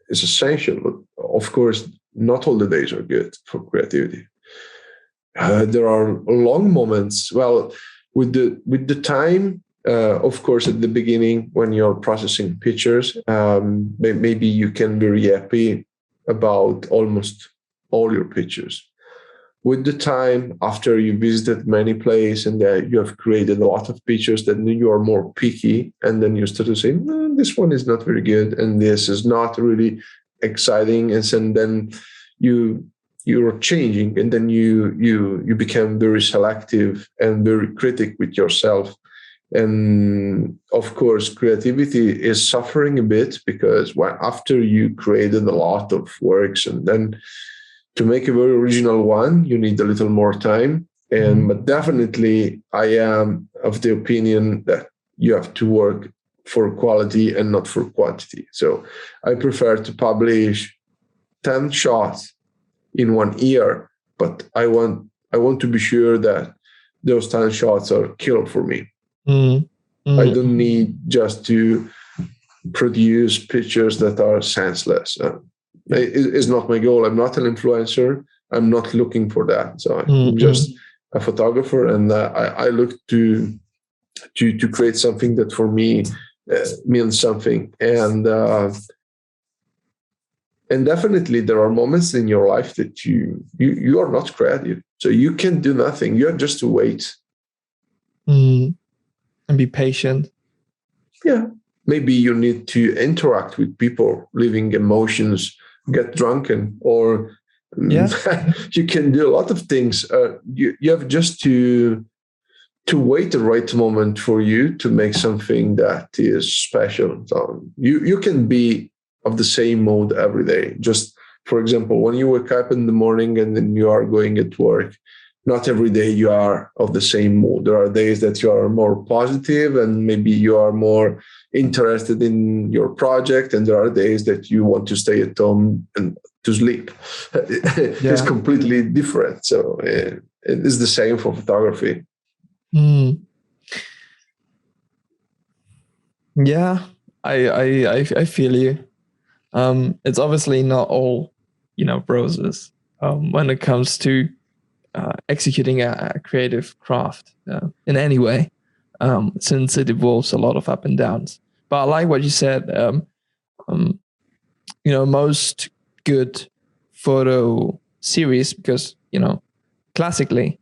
It's essential, but of course, not all the days are good for creativity. There are long moments. Well, with the time, of course, at the beginning when you're processing pictures, maybe you can be very happy about almost all your pictures. With the time, after you visited many places and you have created a lot of pictures, then you are more picky, and then you start to say, no, this one is not very good, and this is not really exciting, and then you're changing, and then you become very selective and very critic with yourself. And of course, creativity is suffering a bit because after you created a lot of works, and then to make a very original one, you need a little more time. But definitely, I am of the opinion that you have to work for quality and not for quantity. So I prefer to publish 10 shots in 1 year, but I want to be sure that those 10 shots are killer for me. I don't need just to produce pictures that are senseless. It's not my goal. I'm not an influencer. I'm not looking for that. So I'm just a photographer, and I look to create something that for me means something. And definitely there are moments in your life that you are not creative, so you can do nothing. You have just to wait and be patient. Yeah, maybe you need to interact with people, living emotions, get drunken, or you can do a lot of things. You have just to wait the right moment for you to make something that is special. So you can be of the same mode every day. Just for example, when you wake up in the morning and then you are going at work, not every day you are of the same mood. There are days that you are more positive and maybe you are more interested in your project, and there are days that you want to stay at home and to sleep. It's completely different. So it is the same for photography. Yeah, I feel you. It's obviously not all, roses when it comes to executing a creative craft in any way, since it involves a lot of up and downs. But I like what you said. Most good photo series, because classically,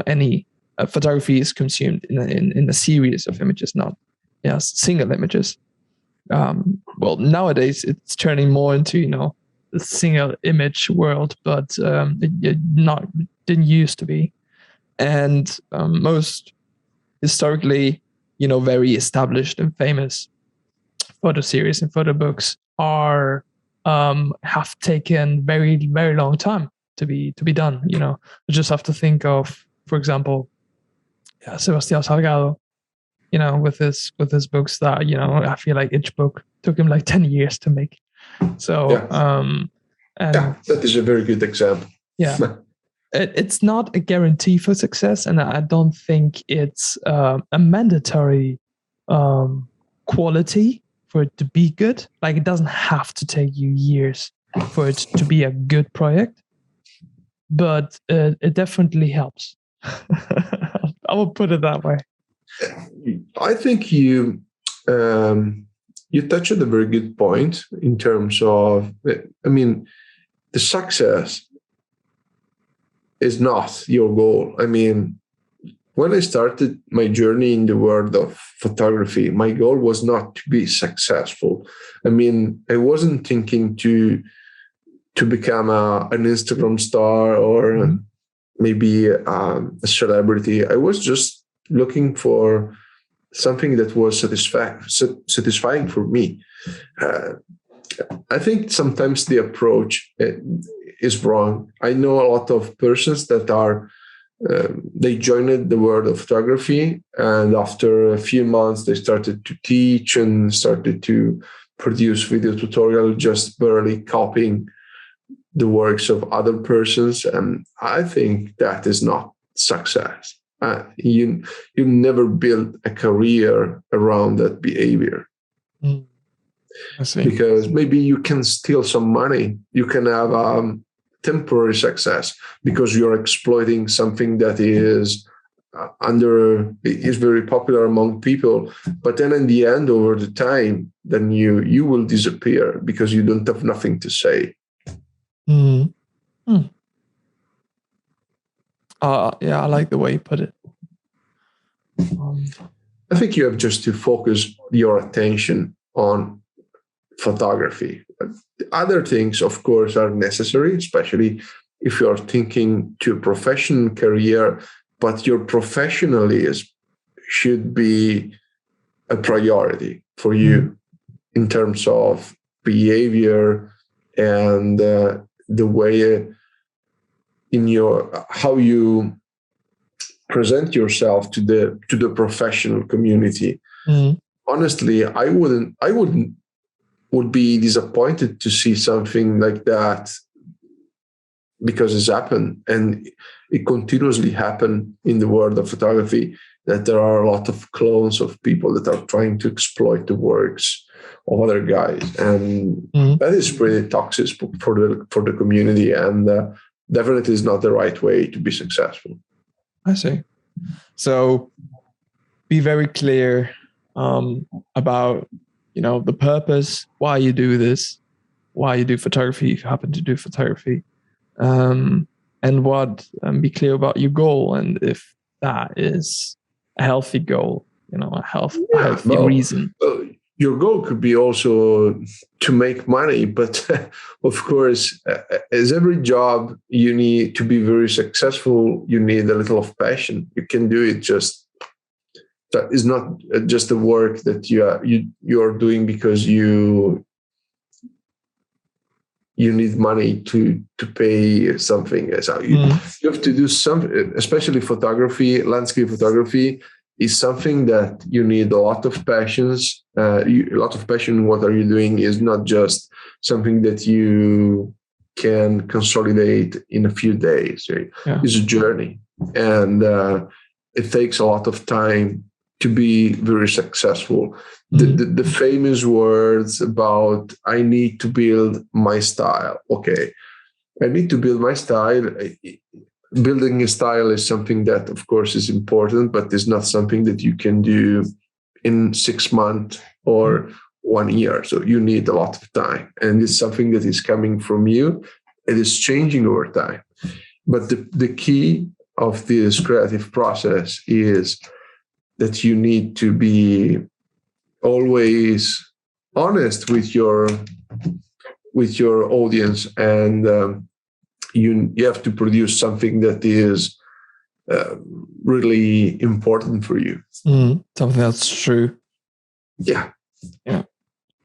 any photography is consumed in a series of images, not single images. Well, nowadays it's turning more into the single image world, but it didn't used to be. And most historically, very established and famous photo series and photo books have taken very, very long time to be done. You just have to think of, for example, Sebastião Salgado, with his books that, I feel like each book took him like 10 years to make. So, that is a very good example. Yeah. It's not a guarantee for success, and I don't think it's a mandatory quality for it to be good. Like, it doesn't have to take you years for it to be a good project, but it definitely helps. I will put it that way. I think you you touched a very good point in terms of, I mean, the success is not your goal. I mean, when I started my journey in the world of photography, my goal was not to be successful. I mean, I wasn't thinking to become an Instagram star or maybe a celebrity. I was just looking for something that was satisfying for me. I think sometimes the approach is wrong. I know a lot of persons that are they joined the world of photography, and after a few months they started to teach and started to produce video tutorial, just barely copying the works of other persons. And I think that is not success. You never build a career around that behavior. I see. Because maybe you can steal some money. You can have temporary success because you're exploiting something that is very popular among people. But then in the end, over the time, then you will disappear because you don't have nothing to say. Yeah, I like the way you put it. I think you have just to focus your attention on photography. Other things, of course, are necessary, especially if you're thinking to a professional career, but your professionalism should be a priority for you in terms of behavior and the way how you present yourself to the professional community. Honestly, I would be disappointed to see something like that, because it's happened, and it continuously happen in the world of photography, that there are a lot of clones of people that are trying to exploit the works of other guys, and that is pretty toxic for the community, and definitely is not the right way to be successful. I see. So be very clear about the purpose, why you do this, why you do photography if you happen to do photography, and be clear about your goal, and if that is a healthy goal, a healthy reason. Your goal could be also to make money, but of course, as every job, you need to be very successful. You need a little of passion. You can do it that is not just the work that you are doing because you need money to pay something. So you have to do something, especially photography, landscape photography is something that you need a lot of passions. A lot of passion. What are you doing is not just something that you can consolidate in a few days. Right? Yeah. It's a journey, and it takes a lot of time to be very successful. The famous words about I need to build my style. Okay, I need to build my style. Building a style is something that, of course, is important, but it's not something that you can do in 6 months or 1 year. So you need a lot of time, and it's something that is coming from you. It is changing over time. But the key of this creative process is that you need to be always honest with your audience, and you have to produce something that is really important for you. Something that's true. Yeah,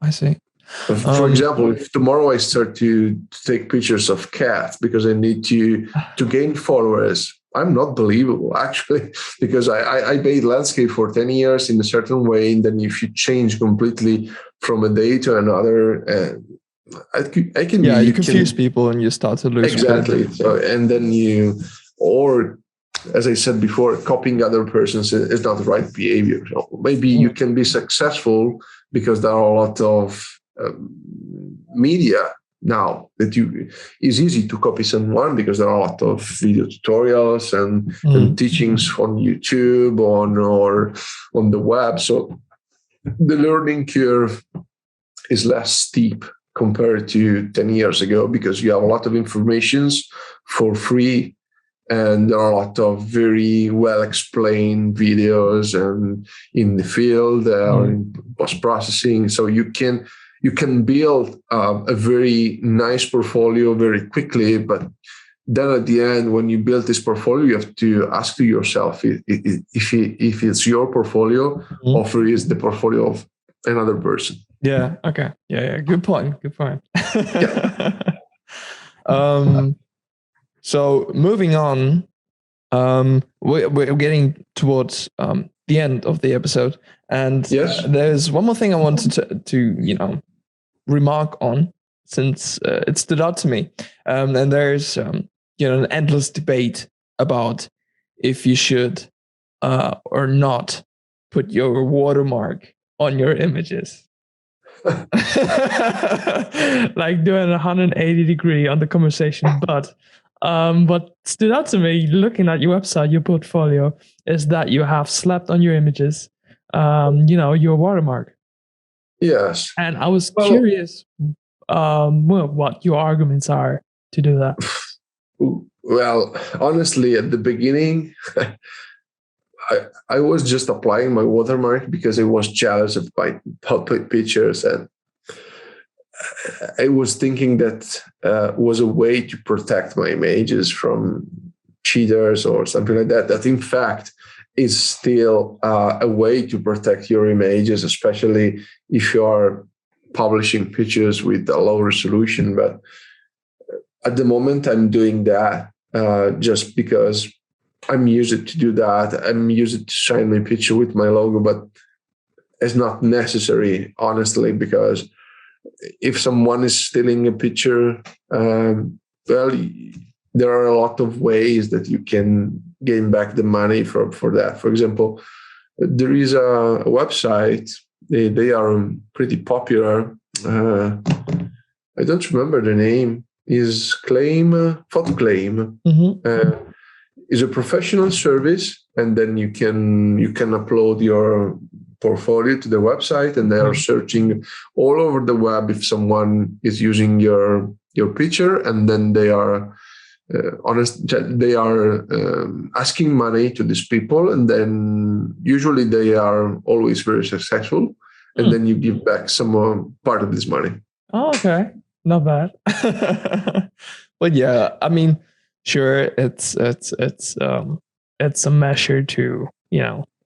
I see. For example, if tomorrow I start to take pictures of cats because I need to gain followers, I'm not believable, actually, because I made landscape for 10 years in a certain way, and then if you change completely from a day to another, I can you confuse people and you start to lose exactly. So, and then or as I said before, copying other persons is not the right behavior. So maybe you can be successful because there are a lot of media now that it's easy to copy someone because there are a lot of video tutorials and teachings on YouTube or on the web. So the learning curve is less steep compared to 10 years ago, because you have a lot of informations for free, and there are a lot of very well explained videos and in the field or in post processing. So you can build a very nice portfolio very quickly. But then at the end, when you build this portfolio, you have to ask to yourself if it's your portfolio or if it is the portfolio of another person. Yeah. Okay. Yeah. Good point. Yeah. So moving on, we're getting towards the end of the episode, and yes, there's one more thing I wanted to remark on, since it stood out to me, and there's an endless debate about if you should or not put your watermark on your images. Like doing 180 degree on the conversation, but what stood out to me looking at your website, your portfolio, is that you have slapped on your images your watermark. Yes. And I was curious what your arguments are to do that. Well, honestly, at the beginning I was just applying my watermark because I was jealous of my public pictures, and I was thinking that was a way to protect my images from cheaters or something like that. That in fact is still a way to protect your images, especially if you are publishing pictures with a low resolution. But at the moment, I'm doing that just because I'm used to do that. I'm used to shine my picture with my logo, but it's not necessary, honestly, because if someone is stealing a picture, well, there are a lot of ways that you can gain back the money for that. For example, there is a website. They are pretty popular. I don't remember the name. Is PhotoClaim. Is a professional service, and then you can upload your portfolio to the website, and they are searching all over the web if someone is using your picture, and then they are asking money to these people, and then usually they are always very successful, and then you give back some part of this money. Oh, okay, not bad. But yeah, I mean, sure, it's a measure to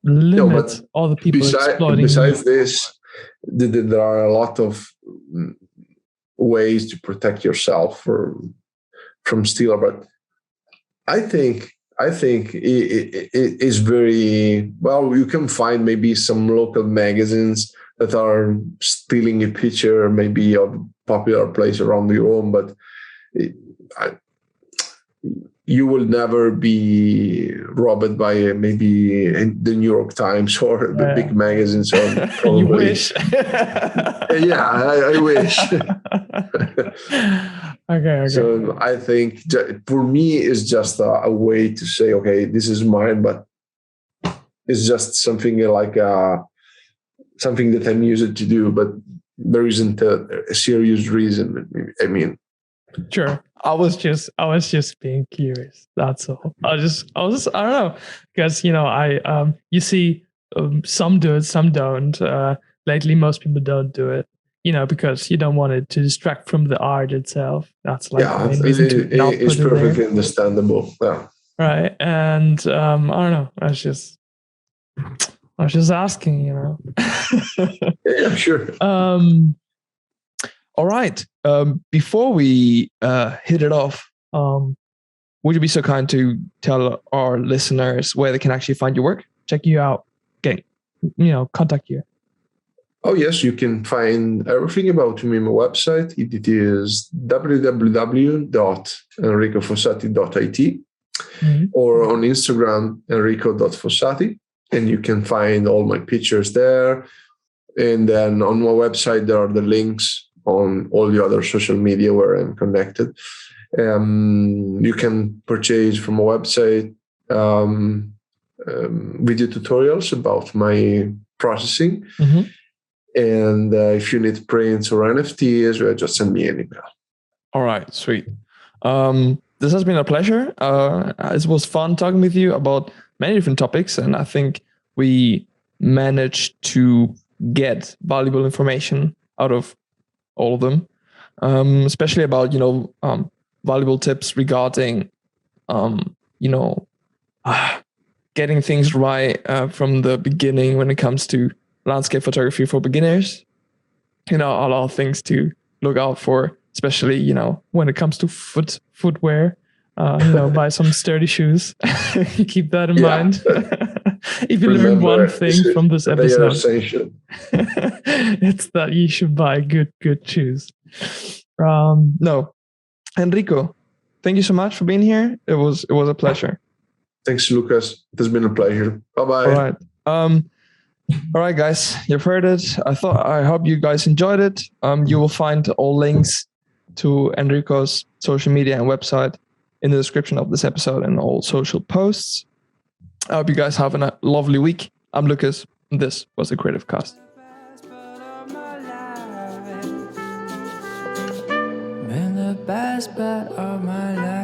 limit all the people exploiting. Besides this, there are a lot of ways to protect yourself from stealer. But I think it is very well. You can find maybe some local magazines that are stealing a picture, maybe of a popular place around your home, but you will never be robbed by maybe the New York Times or the big magazines. Or probably. You wish. Yeah, I wish. Okay. So I think for me, it's just a way to say, okay, this is mine, but it's just something like something that I'm used to do, but there isn't a serious reason. I mean, sure. I was just being curious. That's all. I don't know, because you see some do it, some don't. Lately, most people don't do it. Because you don't want it to distract from the art itself. That's like the main reason to not put it there. It's perfectly understandable. Yeah. Right, and I don't know. I was just asking. Yeah, sure. All right. Before we hit it off, would you be so kind to tell our listeners where they can actually find your work, check you out, contact you? Oh, yes, you can find everything about me on my website. It is www.enricofossati.it or on Instagram, enrico.fossati, and you can find all my pictures there. And then on my website, there are the links on all the other social media where I'm connected. You can purchase from my website video tutorials about my processing. And if you need prints or NFTs, just send me an email. All right, sweet. This has been a pleasure. It was fun talking with you about many different topics, and I think we managed to get valuable information out of all of them, especially about valuable tips regarding getting things right from the beginning when it comes to landscape photography for beginners. A lot of things to look out for, especially when it comes to footwear. Buy some sturdy shoes. Keep that in mind. If you learn one thing from this episode, they are essential. It's that you should buy good shoes. No, Enrico, thank you so much for being here. It was a pleasure. Thanks, Lucas. It has been a pleasure. Bye-bye. All right. All right, guys, you've heard it. I hope you guys enjoyed it. You will find all links to Enrico's social media and website in the description of this episode and all social posts. I hope you guys have a lovely week. I'm Lucas, and this was the Creative Cast. Been the best part of my life.